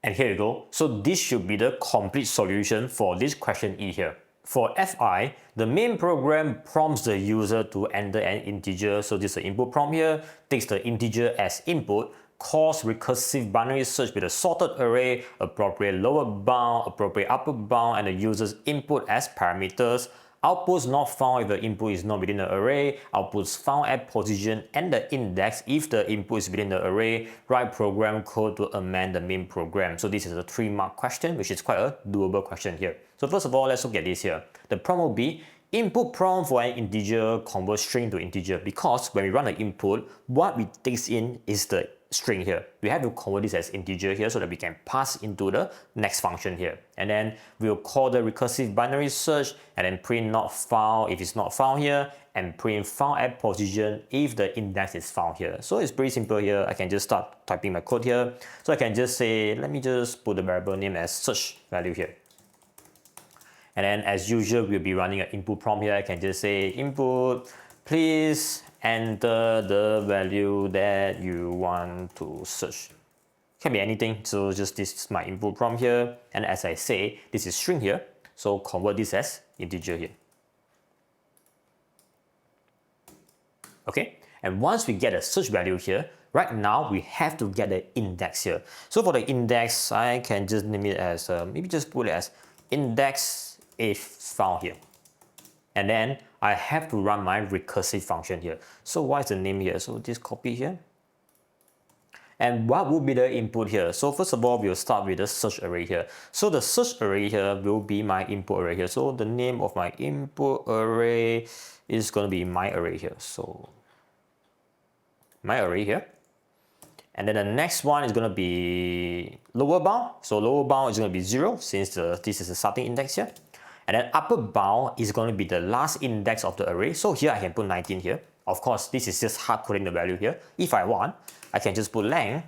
And here you go. So this should be the complete solution for this question E here. For FI, the main program prompts the user to enter an integer. So this is the input prompt here, takes the integer as input, calls recursive binary search with a sorted array, appropriate lower bound, appropriate upper bound, and the user's input as parameters. Outputs not found if the input is not within the array, outputs found at position and the index if the input is within the array. Write program code to amend the main program. So this is a 3-mark question, which is quite a doable question here. So first of all, let's look at this here. The prompt will be input prompt for an integer convert string to integer, because when we run the input, what we takes in is the string here. We have to convert this as integer here so that we can pass into the next function here. And then we'll call the recursive binary search and then print not found if it's not found here, and print found at position if the index is found here. So it's pretty simple here. I can just start typing my code here. So I can just say, let me just put the variable name as search value here. And then as usual, we'll be running an input prompt here. I can just say input Please enter the value that you want to search. Can be anything, so just this is my input prompt here, and as I say, this is string here, so convert this as integer here. Okay, and once we get a search value here, right now we have to get the index here. So for the index, I can just name it as, maybe just put it as index if found here. And then I have to run my recursive function here. So what is the name here? So just copy here. And what would be the input here? So first of all, we'll start with the search array here. So the search array here will be my input array here. So the name of my input array is going to be my array here. So my array here. And then the next one is going to be lower bound. So lower bound is going to be 0 since this is the starting index here. And then upper bound is going to be the last index of the array. So here I can put 19 here. Of course, this is just hard coding the value here. If I want, I can just put length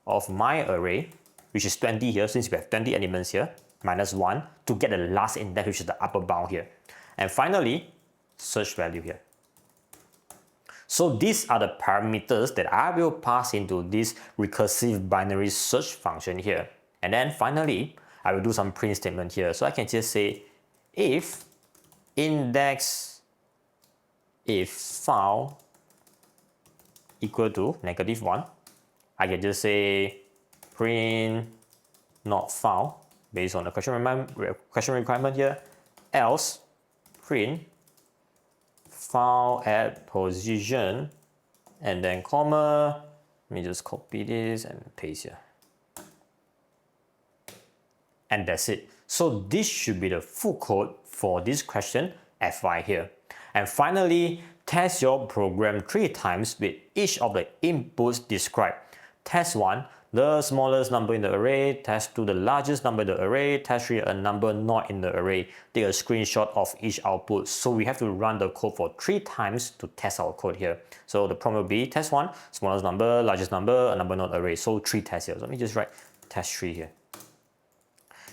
of my array, which is 20 here, since we have 20 elements here, minus 1 to get the last index, which is the upper bound here. And finally, search value here. So these are the parameters that I will pass into this recursive binary search function here. And then finally, I will do some print statement here. So I can just say, if index if found equal to -1, I can just say print not found based on the question requirement here, else print found at position and then comma. Let me just copy this and paste here. And that's it. So this should be the full code for this question Fi here. And finally, test your program 3 times with each of the inputs described. Test 1, the smallest number in the array. Test 2, the largest number in the array. Test 3, a number not in the array. Take a screenshot of each output. So we have to run the code for 3 times to test our code here. So the prompt will be test 1, smallest number, largest number, a number not array. So 3 tests here. So let me just write test 3 here.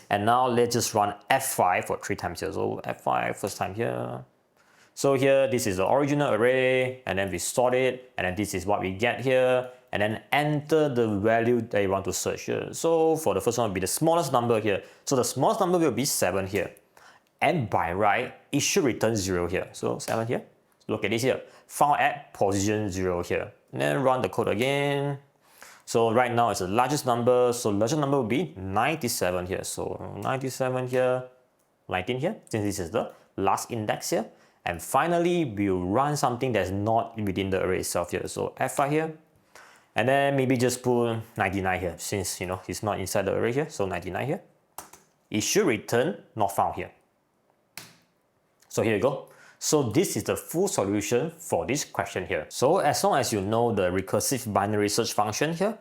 And now let's just run F5 for 3 times here. So F5 first time here. So here, this is the original array, and then we sort it, and then this is what we get here, and then enter the value that you want to search here. So for the first one will be the smallest number here. So the smallest number will be 7 here. And by right, it should return 0 here. So 7 here. Look at this here. Found at position 0 here. And then run the code again. So right now it's the largest number, so largest number will be 97 here. So 97 here, 19 here, since this is the last index here. And finally, we'll run something that's not within the array itself here. So F5 here, and then maybe just put 99 here, since it's not inside the array here. So 99 here. It should return not found here. So here you go. So this is the full solution for this question here. So as long as you know the recursive binary search function here,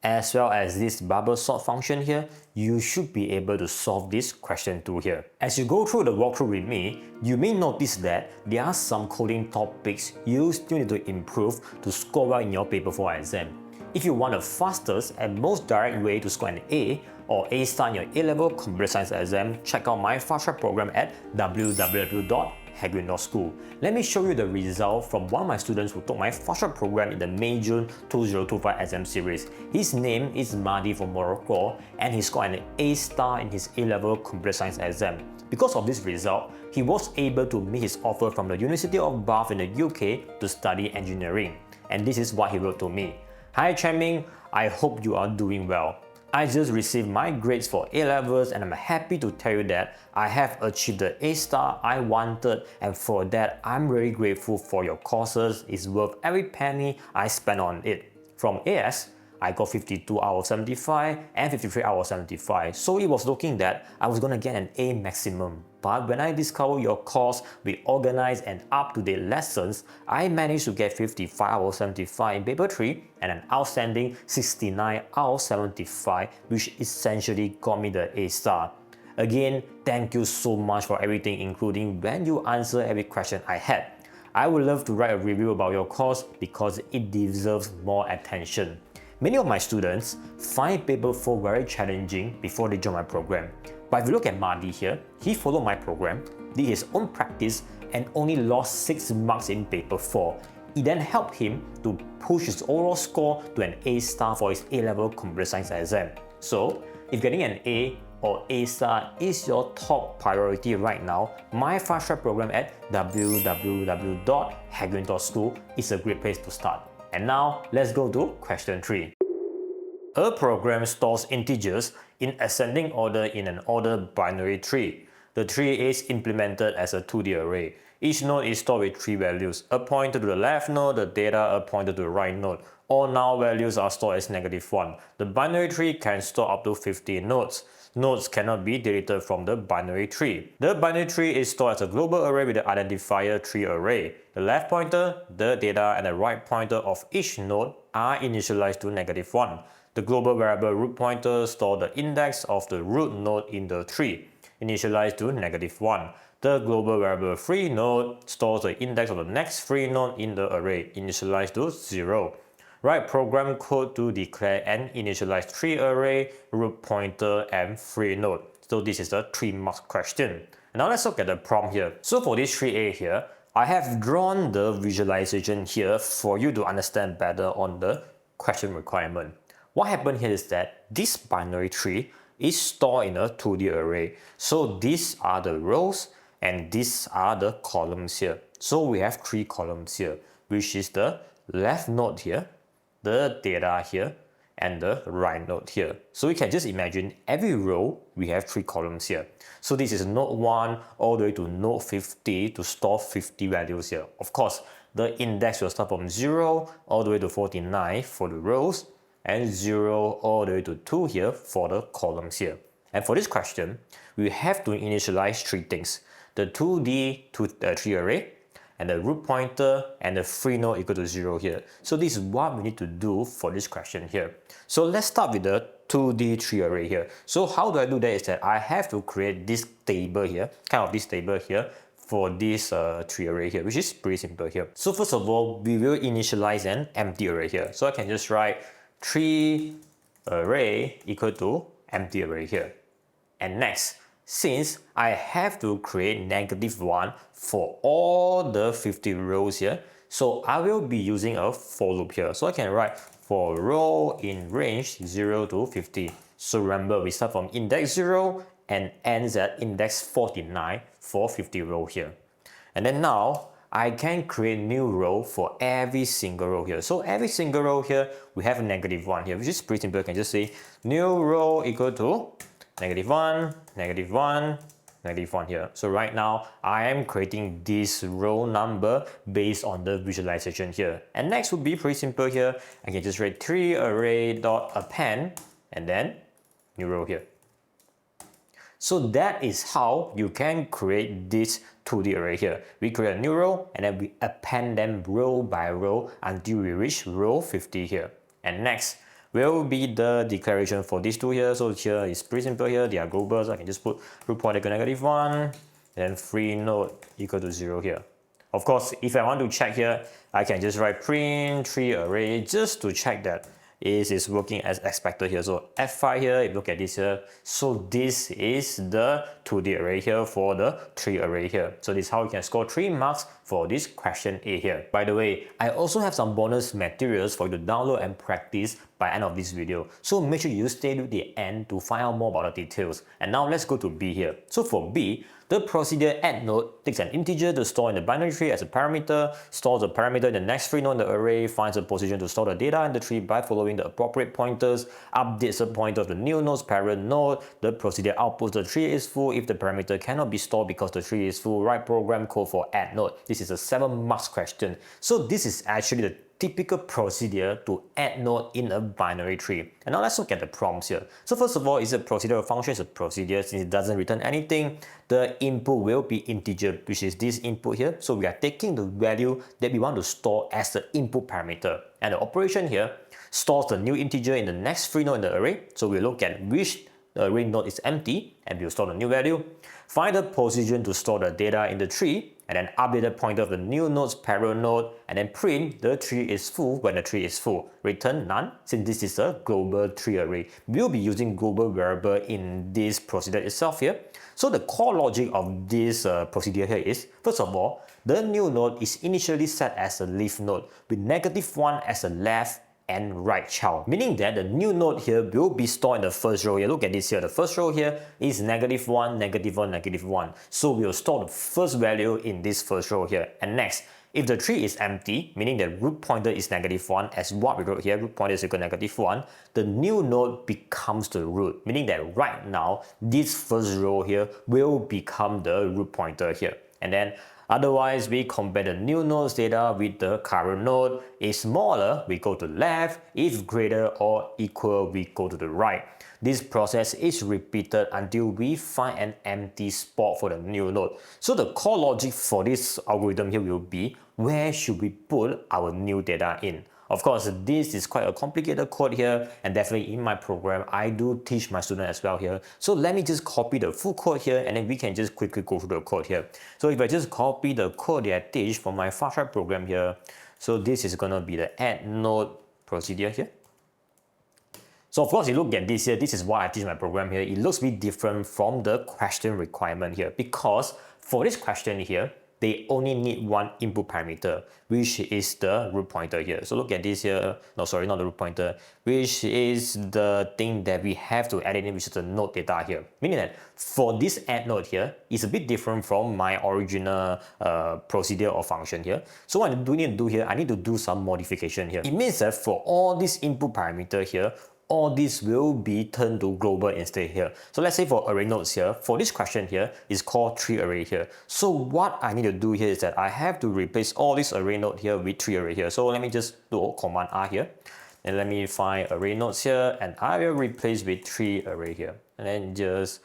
as well as this bubble sort function here, you should be able to solve this question too here. As you go through the walkthrough with me, you may notice that there are some coding topics you still need to improve to score well in your paper 4 exam. If you want the fastest and most direct way to score an A or A star in your A-level computer science exam, check out my fast track program at www.haguin.school. Let me show you the result from one of my students who took my fast track program in the May June 2025 exam series. His name is Mahdi from Morocco, and he scored an A star in his A-level computer science exam. Because of this result, he was able to meet his offer from the University of Bath in the UK to study engineering. And this is what he wrote to me. Hi Chen-Ming, I hope you are doing well. I just received my grades for A-levels and I'm happy to tell you that I have achieved the A star I wanted, and for that I'm really grateful for your courses. It's worth every penny I spent on it. From AS, I got 52 out of 75 and 53 out of 75, so it was looking that I was gonna get an A maximum. But when I discovered your course with organized and up-to-date lessons, I managed to get 55 out of 75 in paper 3 and an outstanding 69 out of 75, which essentially got me the A star. Again, thank you so much for everything, including when you answer every question I had. I would love to write a review about your course because it deserves more attention. Many of my students find paper 4 very challenging before they join my program. But if you look at Mahdi here, he followed my program, did his own practice and only lost 6 marks in paper 4. It then helped him to push his overall score to an A star for his A-level computer science exam. So, if getting an A or A star is your top priority right now, my fast track program at www.haguin.school is a great place to start. And now, let's go to question 3. A program stores integers in ascending order in an ordered binary tree. The tree is implemented as a 2D array. Each node is stored with 3 values, a pointer to the left node, the data a pointer to the right node. All null values are stored as -1. The binary tree can store up to 50 nodes. Nodes cannot be deleted from the binary tree. The binary tree is stored as a global array with the identifier tree array. The left pointer, the data, and the right pointer of each node are initialized to -1. The global variable root pointer stores the index of the root node in the tree, initialized to -1. The global variable free node stores the index of the next free node in the array, initialized to 0. Write program code to declare an initialized tree array, root pointer, and free node. So this is the 3 marks question. And now let's look at the prompt here. So for this 3A here, I have drawn the visualization here for you to understand better on the question requirement. What happened here is that this binary tree is stored in a 2D array. So these are the rows and these are the columns here. So we have 3 columns here, which is the left node here, the data here, and the right node here. So we can just imagine every row we have 3 columns here. So this is node 1 all the way to node 50 to store 50 values here. Of course, the index will start from 0 all the way to 49 for the rows, and 0 all the way to 2 here for the columns here. And for this question, we have to initialize 3 things. The 2D tree array, and the root pointer, and the free node equal to 0 here. So this is what we need to do for this question here. So let's start with the 2D tree array here. So how do I do that is that I have to create this table here, kind of this table here, for this tree array here, which is pretty simple here. So first of all, we will initialize an empty array here. So I can just write tree array equal to empty array here. And next, since I have to create -1 for all the 50 rows here, so I will be using a for loop here. So I can write for row in range 0 to 50. So remember, we start from index 0 and ends at index 49 for 50 row here. And then now, I can create new row for every single row here. So every single row here, we have a -1 here, which is pretty simple. I can just say new row equal to -1, -1, -1 here. So right now, I am creating this row number based on the visualization here. And next would be pretty simple here. I can just write tree array dot append and then new row here. So that is how you can create this 2D array here. We create a new row and then we append them row by row until we reach row 50 here. And next will be the declaration for these two here. So here is pretty simple here. They are global, so I can just put root pointer equal to -1 and then free node equal to 0 here. Of course, if I want to check here, I can just write print tree array just to check that is working as expected here. So F5 here, if you look at this here, so this is the 2D array here for the tree array here. So this is how you can score 3 marks for this question A here. By the way, I also have some bonus materials for you to download and practice by end of this video. So make sure you stay to the end to find out more about the details. And now let's go to B here. So for B, the procedure add node takes an integer to store in the binary tree as a parameter, stores the parameter in the next free node in the array, finds a position to store the data in the tree by following the appropriate pointers, updates the pointer of the new node's parent node. The procedure outputs the tree is full if the parameter cannot be stored because the tree is full. Write program code for add node. This is a 7 marks question. So this is actually the typical procedure to add node in a binary tree. And now let's look at the prompts here. So first of all, it's a procedural function, it's a procedure. Since it doesn't return anything, the input will be integer, which is this input here. So we are taking the value that we want to store as the input parameter. And the operation here stores the new integer in the next free node in the array. So we look at which the array node is empty, and we'll store the new value. Find the position to store the data in the tree, and then update the pointer of the new node's parent node, and then print the tree is full when the tree is full. Return none, since this is a global tree array. We'll be using global variable in this procedure itself here. So the core logic of this procedure here is, first of all, the new node is initially set as a leaf node with -1 as a left and right child, meaning that the new node here will be stored in the first row here. Look at this here. The first row here is -1, -1, -1. So we'll store the first value in this first row here. And next, if the tree is empty, meaning the root pointer is -1, as what we wrote here, root pointer is equal to -1, the new node becomes the root, meaning that right now, this first row here will become the root pointer here. And then otherwise, we compare the new node's data with the current node. If smaller, we go to left. If greater or equal, we go to the right. This process is repeated until we find an empty spot for the new node. So the core logic for this algorithm here will be, where should we put our new data in? Of course, this is quite a complicated code here, and definitely in my program, I do teach my students as well here. So let me just copy the full code here, and then we can just quickly go through the code here. So if I just copy the code that I teach for my fast track program here, so this is gonna be the add node procedure here. So of course, you look at this here, this is why I teach my program here. It looks a bit different from the question requirement here, because for this question here, they only need one input parameter, which is the root pointer here. So look at this here, no sorry, not the root pointer, which is the thing that we have to add in, which is the node data here. Meaning that for this add node here, it's a bit different from my original procedure or function here. So what I do need to do here, I need to do some modification here. It means that for all these input parameter here, all this will be turned to global instead here. So let's say for array nodes here, for this question here, is called tree array here. So what I need to do here is that I have to replace all this array node here with tree array here. So let me just do Command R here. And let me find array nodes here, and I will replace with tree array here. And then just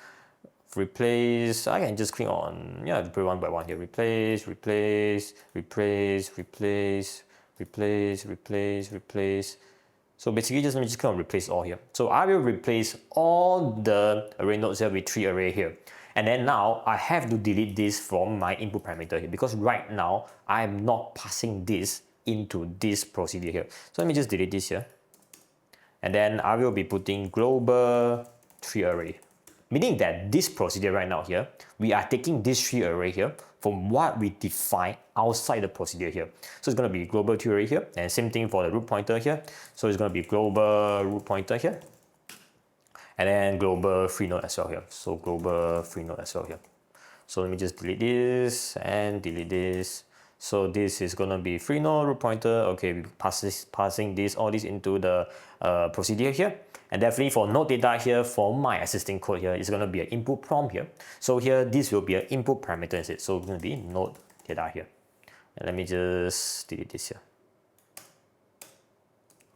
replace, I can just click on, yeah, put one by one here. Replace, replace, replace, replace, replace, replace, replace. So basically, let me just kind of replace all here. So I will replace all the array nodes here with tree array here. And then now I have to delete this from my input parameter here, because right now I am not passing this into this procedure here. So let me just delete this here. And then I will be putting global tree array. Meaning that this procedure right now here, we are taking this tree array here from what we define outside the procedure here. So it's going to be global tree array here, and same thing for the root pointer here. So it's going to be global root pointer here, and then global free node as well here. So global free node as well here. So let me just delete this and delete this. So this is going to be free node root pointer. Okay, we passing this all this into the procedure here. And definitely for node data here, for my existing code here, it's going to be an input prompt here. So here, this will be an input parameter instead. So it's going to be node data here. And let me just delete this here.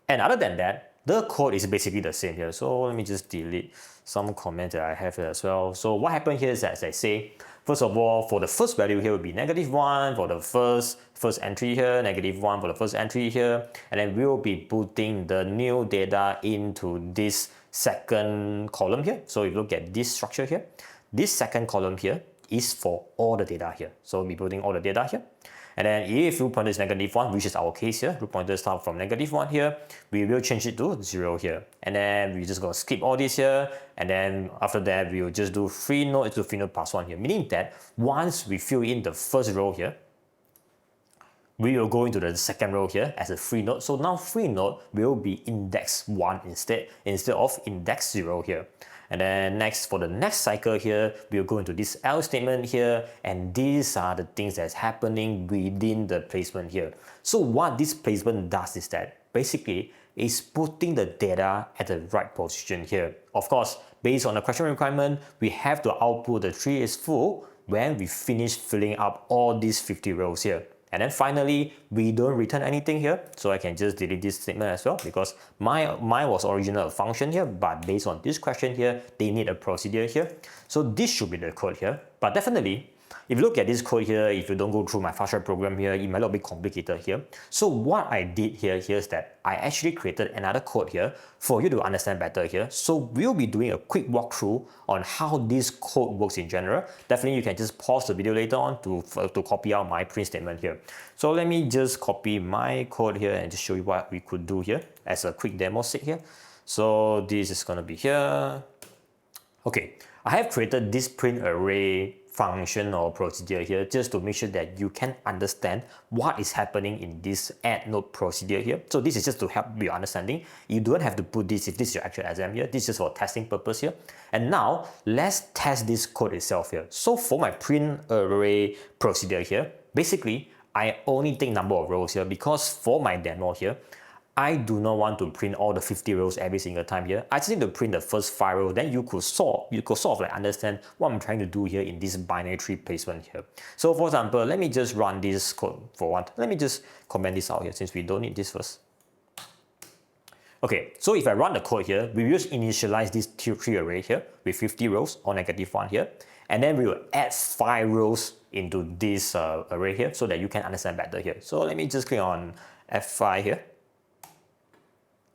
And other than that, the code is basically the same here. So let me just delete some comments that I have here as well. So what happened here is, as I say, first of all, for the first value here will be -1 for the first entry here, -1 for the first entry here, and then we'll be putting the new data into this second column here. So if you look at this structure here, this second column here is for all the data here. So we'll be putting all the data here. And then if root pointer is -1, which is our case here, root pointer start from -1 here, we will change it to 0 here. And then we're just going to skip all this here. And then after that, we will just do free node to free node +1 here. Meaning that once we fill in the first row here, we will go into the second row here as a free node. So now free node will be index 1 instead of index 0 here. And then next, for the next cycle here, we'll go into this else statement here, and these are the things that's happening within the placement here. So what this placement does is that basically is putting the data at the right position here. Of course, based on the question requirement, we have to output the tree is full when we finish filling up all these 50 rows here. And then finally, we don't return anything here, so I can just delete this statement as well, because mine was original function here, but based on this question here, they need a procedure here. So this should be the code here. But definitely, if you look at this code here, if you don't go through my fast track program here, it might look a bit complicated here. So what I did here is that I actually created another code here for you to understand better here. So we'll be doing a quick walkthrough on how this code works in general. Definitely you can just pause the video later on to copy out my print statement here. So let me just copy my code here and just show you what we could do here as a quick demo sake here. So this is going to be here. Okay, I have created this print array function or procedure here just to make sure that you can understand what is happening in this add node procedure here. So this is just to help your understanding. You don't have to put this if this is your actual exam here. This is just for testing purpose here. And now let's test this code itself here. So for my print array procedure here, basically I only take number of rows here because for my demo here, I do not want to print all the 50 rows every single time here. I just need to print the first 5 rows, then you could sort of like understand what I'm trying to do here in this binary tree placement here. So for example, let me just run this code for one. Let me just comment this out here since we don't need this first. Okay, so if I run the code here, we will just initialize this tree array here with 50 rows or -1 here. And then we will add 5 rows into this array here so that you can understand better here. So let me just click on F5 here.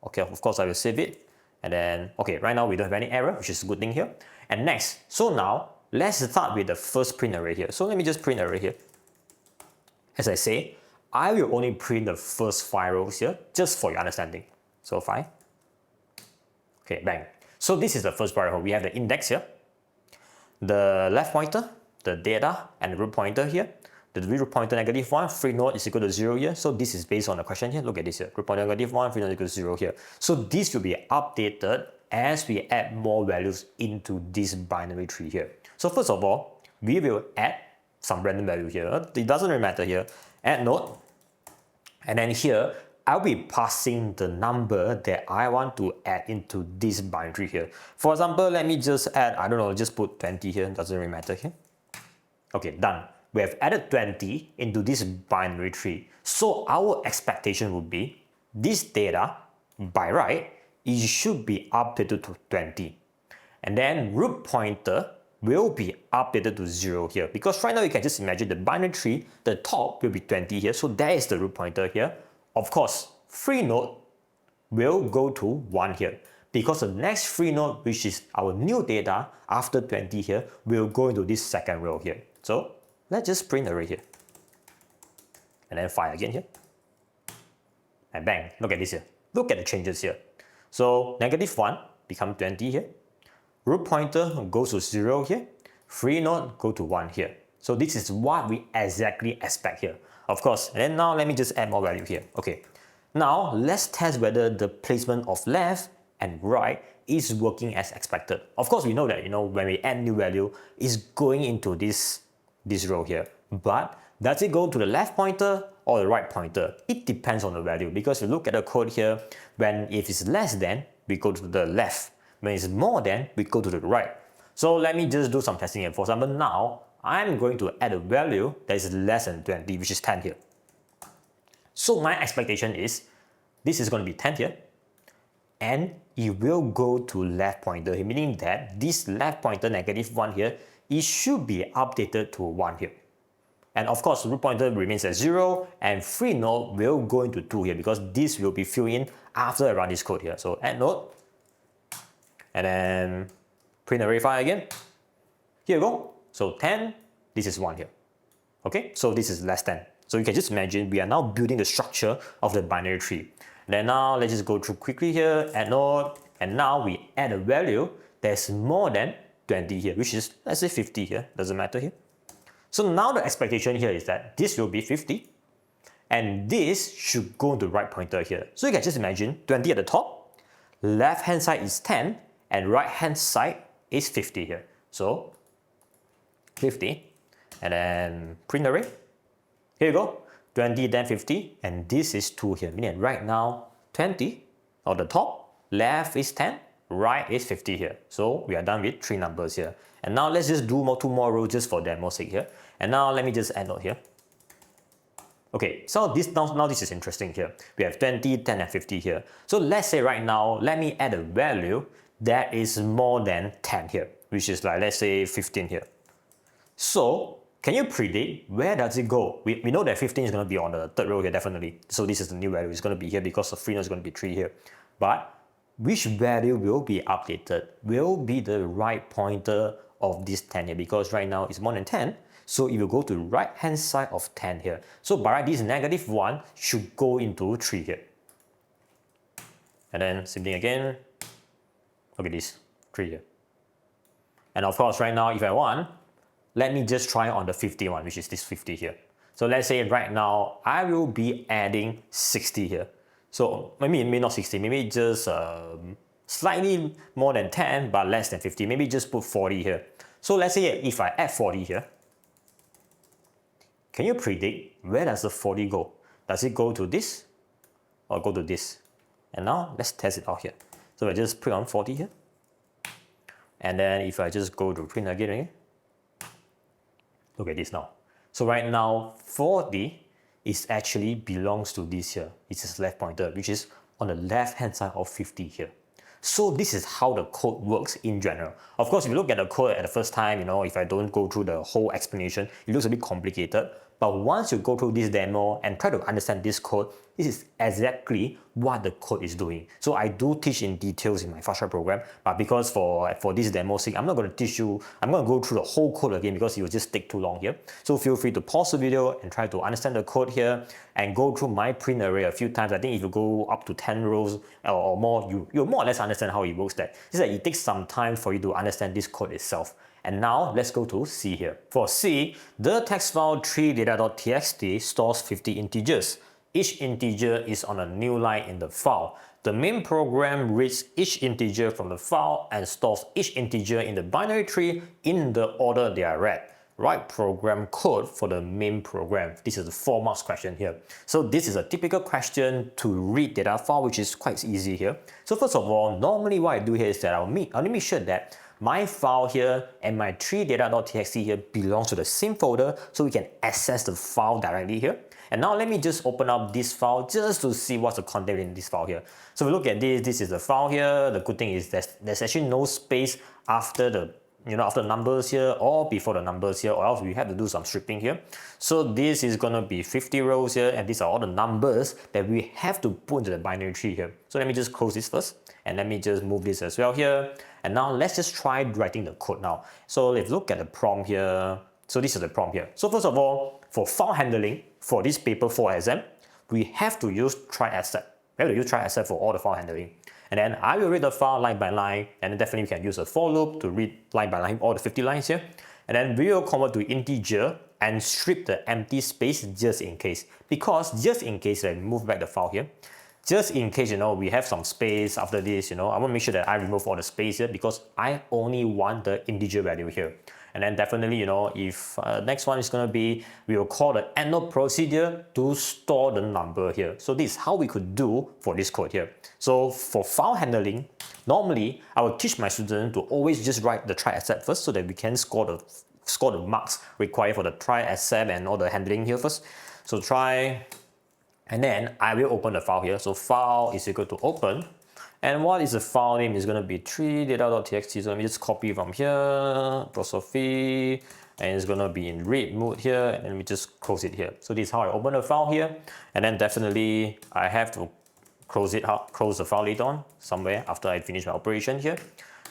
Okay, of course I will save it. And then, okay, right now we don't have any error, which is a good thing here. And next, so now, let's start with the first print array here. So let me just print array here. As I say, I will only print the first 5 rows here, just for your understanding. So 5. Okay, bang. So this is the first variable. We have the index here, the left pointer, the data, and the root pointer here. The root pointer -1, free node is equal to 0 here. So this is based on the question here. Look at this here. Root pointer -1, free node equals 0 here. So this will be updated as we add more values into this binary tree here. So first of all, we will add some random value here. It doesn't really matter here. Add node. And then here, I'll be passing the number that I want to add into this binary tree here. For example, let me just add, I don't know, just put 20 here. Doesn't really matter here. Okay, done. We have added 20 into this binary tree. So our expectation would be this data, by right, it should be updated to 20. And then root pointer will be updated to 0 here. Because right now you can just imagine the binary tree, the top will be 20 here. So that is the root pointer here. Of course, free node will go to 1 here. Because the next free node, which is our new data after 20 here, will go into this second row here. So let's just print array here. And then 5 again here. And bang, look at this here. Look at the changes here. So -1 become 20 here. Root pointer goes to 0 here. Free node go to 1 here. So this is what we exactly expect here. Of course, and then now let me just add more value here. Okay. Now let's test whether the placement of left and right is working as expected. Of course, we know that when we add new value, it's going into this row here. But does it go to the left pointer or the right pointer? It depends on the value, because if you look at the code here, if it's less than, we go to the left. When it's more than, we go to the right. So let me just do some testing here. For example, now I'm going to add a value that is less than 20, which is 10 here. So my expectation is this is going to be 10 here, and it will go to left pointer here, meaning that this left pointer -1 here, it should be updated to 1 here. And of course, root pointer remains at 0, and free node will go into 2 here, because this will be filled in after I run this code here. So add node, and then print array file again. Here you go. So 10, this is 1 here. Okay, so this is less than. So you can just imagine we are now building the structure of the binary tree. Then now let's just go through quickly here, add node, and now we add a value that's more than 20 here, which is, let's say 50 here, doesn't matter here. So now the expectation here is that this will be 50, and this should go to the right pointer here. So you can just imagine 20 at the top, left hand side is 10, and right hand side is 50 here. So 50, and then print array. Here you go, 20 then 50, and this is 2 here, meaning right now 20 on the top, left is 10, right is 50 here. So we are done with 3 numbers here. And now let's just do 2 more rows just for demo sake here. And now let me just add node here. Okay, so now this is interesting here. We have 20, 10, and 50 here. So let's say right now, let me add a value that is more than 10 here, which is like, let's say 15 here. So Can you predict where does it go? We know that 15 is going to be on the third row here, definitely. So this is the new value. It's going to be here because the free node is going to be 3 here. But which value will be updated? Will be the right pointer of this 10 here, because right now it's more than 10. So it will go to right hand side of 10 here. So by right, this -1 should go into 3 here. And then same thing again. Look at this, 3 here. And of course, right now, if I want, let me just try on the 51, which is this 50 here. So let's say right now, I will be adding 60 here. So maybe not 60, maybe just slightly more than 10, but less than 50. Maybe just put 40 here. So let's say if I add 40 here, can you predict where does the 40 go? Does it go to this or go to this? And now let's test it out here. So I just put on 40 here. And then if I just go to print again, look at this now. So right now, 40 is actually belongs to this here. It's his left pointer, which is on the left hand side of 50 here. So this is how the code works in general. Of course, if you look at the code at the first time, if I don't go through the whole explanation, it looks a bit complicated. But once you go through this demo and try to understand this code, this is exactly what the code is doing. So I do teach in details in my fast track program, but because for this demo sake, I'm not going to teach you, I'm going to go through the whole code again because it will just take too long here. So feel free to pause the video and try to understand the code here and go through my print array a few times. I think if you go up to 10 rows or more, you'll more or less understand how it works. Just that it takes some time for you to understand this code itself. And now let's go to C here. For C, the text file 3data.txt stores 50 integers. Each integer is on a new line in the file. The main program reads each integer from the file and stores each integer in the binary tree in the order they are read. Write program code for the main program. This is the 4 marks question here. So this is a typical question to read data file, which is quite easy here. So first of all, normally what I do here is that I'll make sure that my file here and my 3data.txt here belongs to the same folder so we can access the file directly here. And now let me just open up this file just to see what's the content in this file here. So we look at this is the file here. The good thing is there's actually no space after the after the numbers here or before the numbers here, or else we have to do some stripping here. So this is gonna be 50 rows here, and these are all the numbers that we have to put into the binary tree here. So let me just close this first, and let me just move this as well here. And now let's just try writing the code now. So let's look at the prompt here. So this is the prompt here. So first of all, for file handling, for this paper 4 exam, we have to use try accept. We have to use try accept for all the file handling. And then I will read the file line by line, and then definitely we can use a for loop to read line by line all the 50 lines here. And then we will convert to integer and strip the empty space just in case. Because just in case, let me move back the file here. Just in case, we have some space after this, I want to make sure that I remove all the space here because I only want the integer value here. And then definitely, if next one is going to be, we will call the add node procedure to store the number here. So this is how we could do for this code here. So for file handling, normally I will teach my students to always just write the try accept first so that we can score the marks required for the try accept and all the handling here first. So try, and then I will open the file here. So file is equal to open. And what is the file name is going to be 3data.txt. So let me just copy from here, apostrophe, and it's going to be in read mode here. And let me just close it here. So this is how I open the file here. And then definitely I have to close the file later on somewhere after I finish my operation here.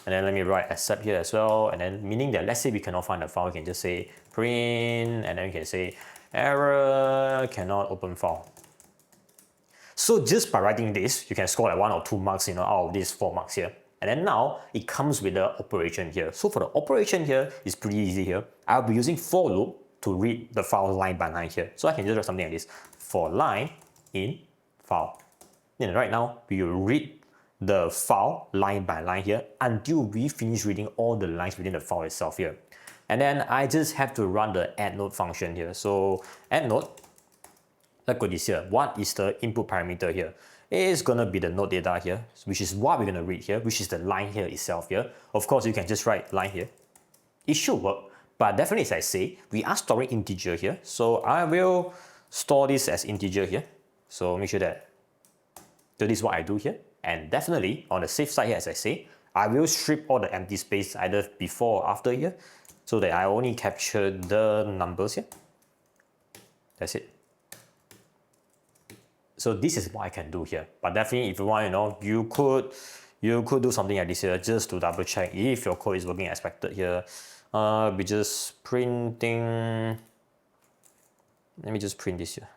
And then let me write accept here as well. And then meaning that let's say we cannot find the file, we can just say print, and then we can say error, cannot open file. So just by writing this, you can score like 1 or 2 marks, out of these 4 marks here. And then now it comes with the operation here. So for the operation here, it's pretty easy here. I'll be using for loop to read the file line by line here. So I can just write something like this: for line in file. Then right now we will read the file line by line here until we finish reading all the lines within the file itself here. And then I just have to run the add node function here. So add node. Let's go this here. What is the input parameter here? It's gonna be the node data here, which is what we're gonna read here, which is the line here itself here. Of course, you can just write line here. It should work, but definitely as I say, we are storing integer here. So I will store this as integer here. So make sure that this is what I do here. And definitely on the safe side here, as I say, I will strip all the empty space either before or after here. so that I only capture the numbers here. That's it. So this is what I can do here. But definitely, if you want, you could do something like this here just to double check if your code is working as expected here. We just printing. Let me just print this here.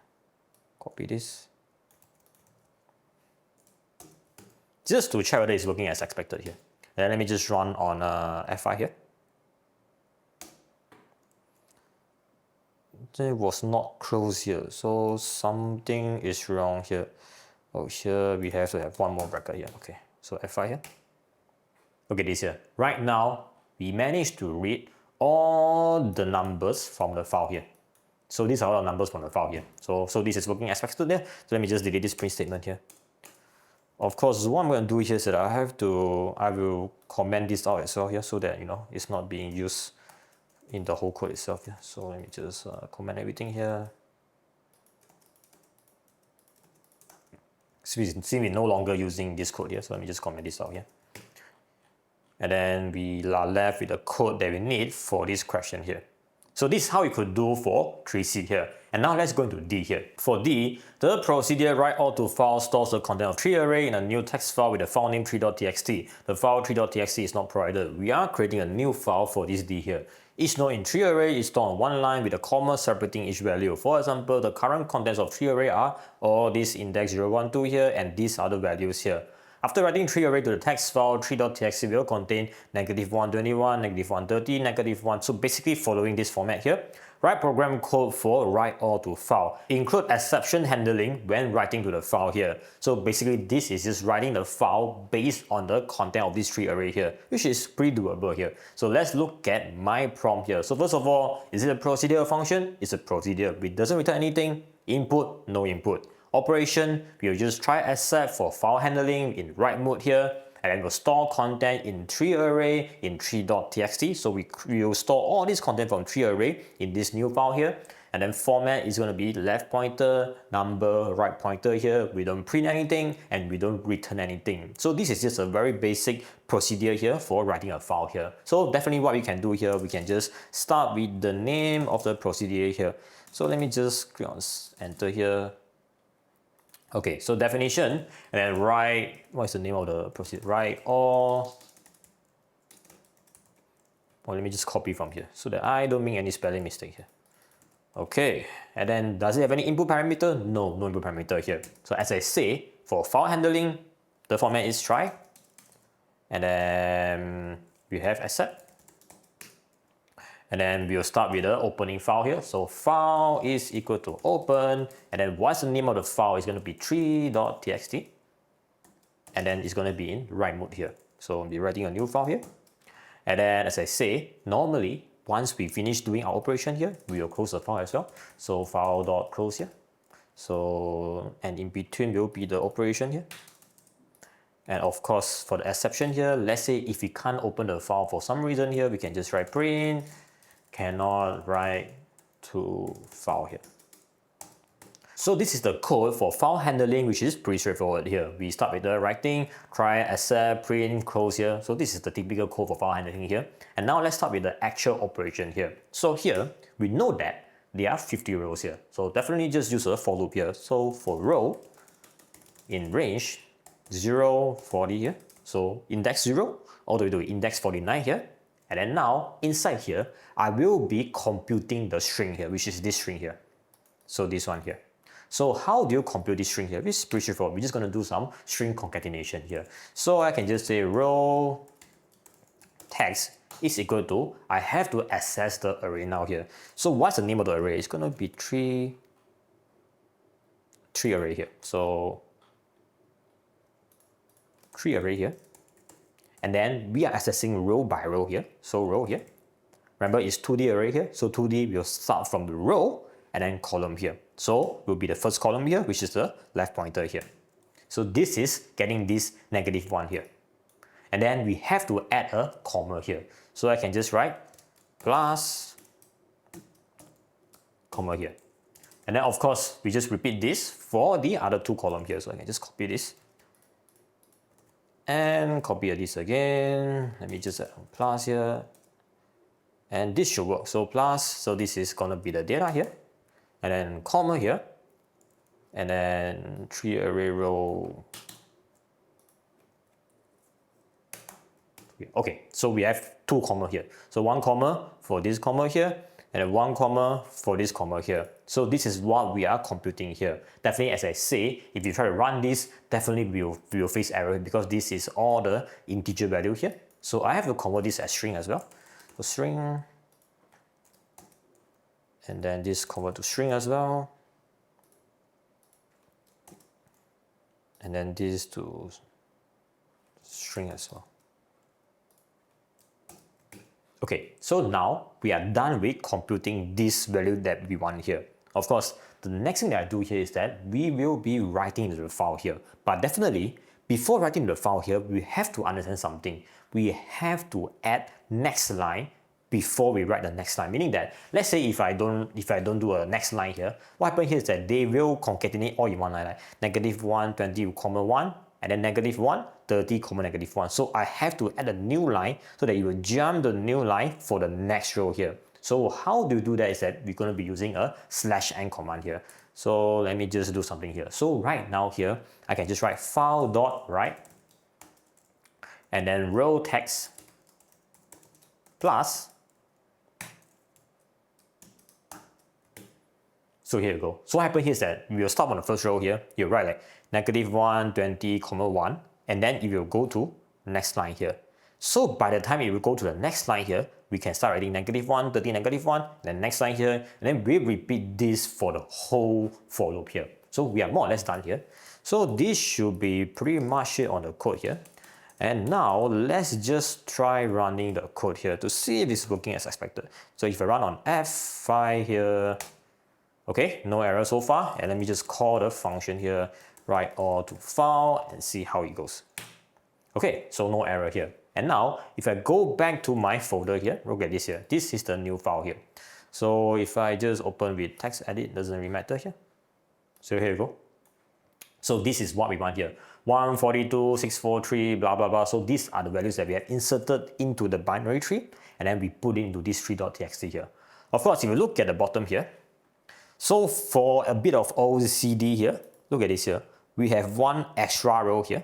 Copy this. Just to check whether it's working as expected here. Then let me just run on F5 here. It was not closed here, so something is wrong here. Oh, here we have to have one more bracket here. Okay, so F5 here. Okay, this here. Right now, we managed to read all the numbers from the file here. So these are all the numbers from the file here. So this is working as expected there. So let me just delete this print statement here. Of course, what I'm going to do here is that I will comment this out as well here so that it's not being used in the whole code itself here. So let me just comment everything here. Since we're no longer using this code here, so let me just comment this out here. And then we are left with the code that we need for this question here. So this is how we could do for 3C here. And now let's go into D here. For D, the procedure write all to file stores the content of tree array in a new text file with the file name tree.txt. The file tree.txt is not provided. We are creating a new file for this D here. Each node in tree array is stored on one line with a comma separating each value. For example, the current contents of tree array are all this index 0, 1, 2 here and these other values here. After writing tree array to the text file, tree.txt will contain -121, -130, -1. So basically following this format here. Write program code for write all to file. Include exception handling when writing to the file here. So basically this is just writing the file based on the content of this tree array here, which is pretty doable here. So let's look at my prompt here. So first of all, is it a procedure function? It's a procedure. It doesn't return anything. Input, no input. Operation, we'll just try accept for file handling in write mode here, and then we'll store content in tree array in tree.txt. So we will store all this content from tree array in this new file here, and then format is going to be left pointer, number, right pointer here. We don't print anything and we don't return anything. So this is just a very basic procedure here for writing a file here. So definitely what we can do here, we can just start with the name of the procedure here. So let me just click on enter here. Okay, so definition, and then write, what is the name of the procedure? Write all, well, let me just copy from here so that I don't make any spelling mistake here. Okay, and then does it have any input parameter? No, no input parameter here. So as I say, for file handling, the format is try, and then we have accept. And then we'll start with the opening file here. So file is equal to open, and then what's the name of the file? It's going to be tree.txt, and then it's going to be in write mode here. So I'll be writing a new file here. And then as I say, normally once we finish doing our operation here, we will close the file as well. So file.close here. So, and in between will be the operation here. And of course, for the exception here, let's say if we can't open the file for some reason here, we can just write print cannot write to file here. So this is the code for file handling, which is pretty straightforward here. We start with the writing, try, accept, print, close here. So this is the typical code for file handling here. And now let's start with the actual operation here. So here, we know that there are 50 rows here. So definitely just use a for loop here. So for row, in range, 0, 40 here. So index 0, all the way to index 49 here. And then now, inside here, I will be computing the string here, which is this string here. So this one here. So how do you compute this string here? It's pretty straightforward. We're just going to do some string concatenation here. So I can just say row text is equal to, I have to access the array now here. So what's the name of the array? It's going to be tree array here. So tree array here. And then we are accessing row by row here. So row here. Remember, it's 2D array here. So 2D will start from the row and then column here. So will be the first column here, which is the left pointer here. So this is getting this -1 here. And then we have to add a comma here. So I can just write plus comma here. And then of course, we just repeat this for the other two columns here. So I can just copy this. And copy this again. Let me just add a plus here. And this should work. So plus, so this is gonna be the data here, and then comma here, and then 3 array row. Okay, so we have 2 comma here. So 1 comma for this comma here, and then 1 comma for this comma here. So this is what we are computing here. Definitely, as I say, if you try to run this, definitely we will face error because this is all the integer value here. So I have to convert this as string as well. So string, and then this convert to string as well, and then this to string as well. Okay, so now we are done with computing this value that we want here. Of course, the next thing that I do here is that we will be writing into the file here. But definitely, before writing the file here, we have to understand something. We have to add next line before we write the next line. Meaning that, let's say if I don't do a next line here, what happens here is that they will concatenate all in one line, like -1, 20, comma 1, and then -1, 30, comma -1. So I have to add a new line so that it will jump the new line for the next row here. So how do you do that is that we're going to be using a /n command here. So let me just do something here. So right now here, I can just write file.write, and then row text plus. So here you go. So what happens here is that we will stop on the first row here. You write like -1, 20, comma 1, and then it will go to next line here. So by the time it will go to the next line here, we can start writing -1, 30, -1, then next line here, and then we repeat this for the whole for loop here. So we are more or less done here. So this should be pretty much it on the code here. And now let's just try running the code here to see if it's working as expected. So if I run on F5 here, okay, no error so far. And let me just call the function here, write all to file, and see how it goes. Okay, so no error here. And now, if I go back to my folder here, look at this here. This is the new file here. So if I just open with text edit, doesn't really matter here. So here you go. So this is what we want here. 142, 643, blah, blah, blah. So these are the values that we have inserted into the binary tree, and then we put it into this tree.txt here. Of course, if you look at the bottom here, so for a bit of OCD here, look at this here. We have one extra row here.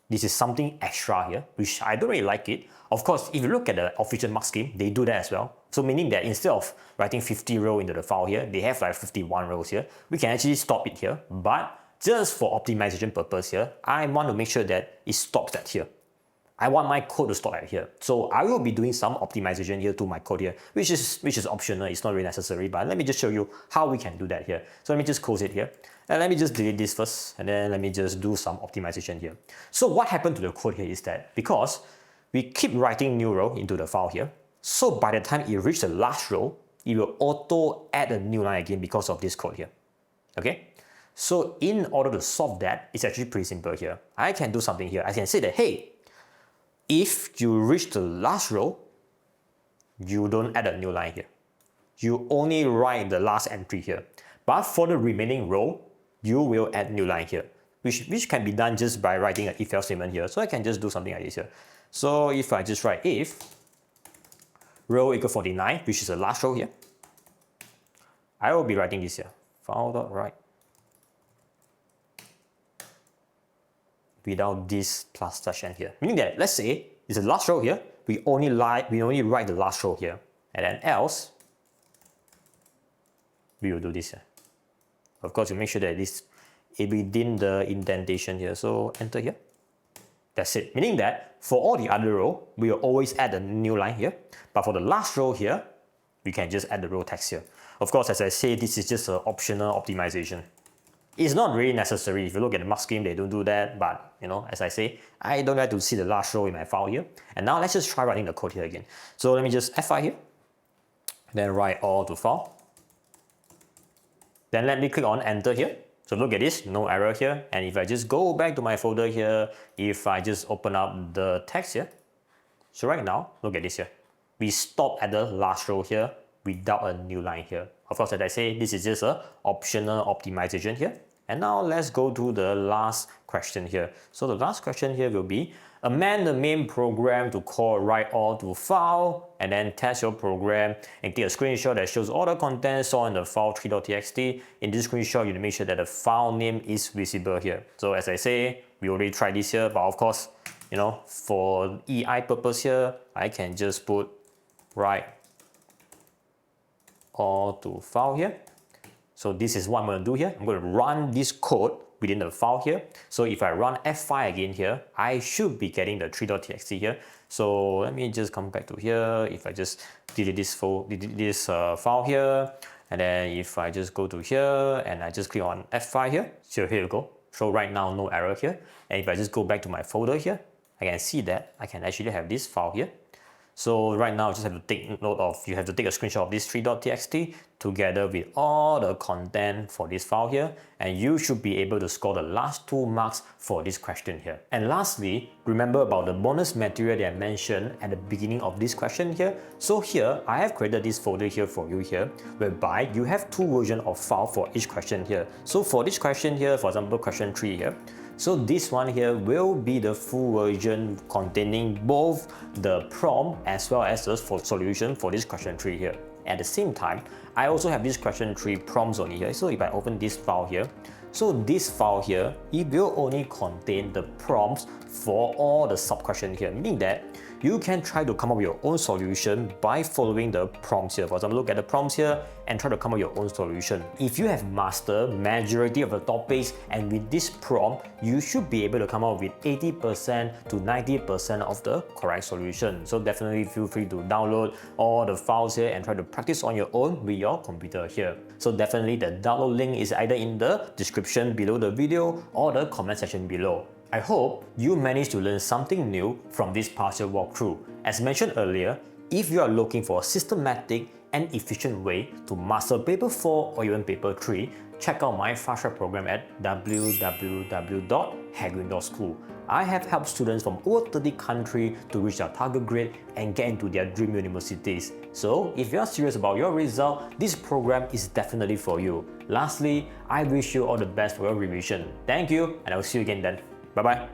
This is something extra here, which I don't really like it. Of course, if you look at the official mark scheme, they do that as well. So meaning that instead of writing 50 rows into the file here, they have like 51 rows here. We can actually stop it here, but just for optimization purpose here, I want to make sure that it stops at here. I want my code to stop at here. So I will be doing some optimization here to my code here, which is optional. It's not really necessary, but let me just show you how we can do that here. So let me just close it here. And let me just delete this first, and then let me just do some optimization here. So what happened to the code here is that because we keep writing new row into the file here, so by the time it reaches the last row, it will auto add a new line again because of this code here. Okay? So in order to solve that, it's actually pretty simple here. I can do something here. I can say that, hey, if you reach the last row, you don't add a new line here. You only write the last entry here. But for the remaining row, you will add new line here, which can be done just by writing an if-else statement here. So I can just do something like this here. So if I just write if row equal 49, which is the last row here, I will be writing this here, file.write without this plus /n here. Meaning that, let's say it's the last row here, we only write the last row here, and then else we will do this here. Of course, you make sure that this is within the indentation here. So enter here. That's it. Meaning that for all the other row, we will always add a new line here. But for the last row here, we can just add the row text here. Of course, as I say, this is just an optional optimization. It's not really necessary. If you look at the mark scheme, they don't do that. But you know, as I say, I don't have to see the last row in my file here. And now let's just try writing the code here again. So let me just F5 here, then write all to file. Then let me click on enter here. So look at this, no error here. And if I just go back to my folder here, if I just open up the text here, so right now, look at this here. We stop at the last row here without a new line here. Of course, as I say, this is just an optional optimization here. And now let's go to the last question here. So the last question here will be, amend the main program to call write all to file, and then test your program and take a screenshot that shows all the contents stored in the file 3.txt. In this screenshot, you need to make sure that the file name is visible here. So as I say, we already tried this here, but of course, you know, for EI purpose here, I can just put write all to file here. So this is what I'm going to do here. I'm going to run this code within the file here. So if I run F5 again here, I should be getting the 3.txt here. So let me just come back to here. If I just delete this file here, and then if I just go to here and I just click on F5 here, so here you go. So right now, no error here. And if I just go back to my folder here, I can see that I can actually have this file here. So right now, I just have to take note of, you have to take a screenshot of this 3.txt together with all the content for this file here, and you should be able to score the last 2 marks for this question here. And lastly, remember about the bonus material that I mentioned at the beginning of this question here. So here, I have created this folder here for you here, whereby you have 2 versions of file for each question here. So for this question here, for example, question 3 here, so this one here will be the full version containing both the prompt as well as the solution for this question 3 here. At the same time, I also have this question 3 prompts on here. So if I open this file here, so this file here, it will only contain the prompts for all the sub-questions here, meaning that you can try to come up with your own solution by following the prompts here. For example, look at the prompts here and try to come up with your own solution. If you have mastered majority of the topics and with this prompt, you should be able to come up with 80% to 90% of the correct solution. So definitely feel free to download all the files here and try to practice on your own with your computer here. So definitely the download link is either in the description below the video or the comment section below. I hope you managed to learn something new from this partial walkthrough. As mentioned earlier, if you are looking for a systematic and efficient way to master paper 4 or even paper 3, check out my fast track program at www.haguin.school. I have helped students from over 30 countries to reach their target grade and get into their dream universities. So if you are serious about your result, this program is definitely for you. Lastly, I wish you all the best for your revision. Thank you, and I will see you again then. Bye bye.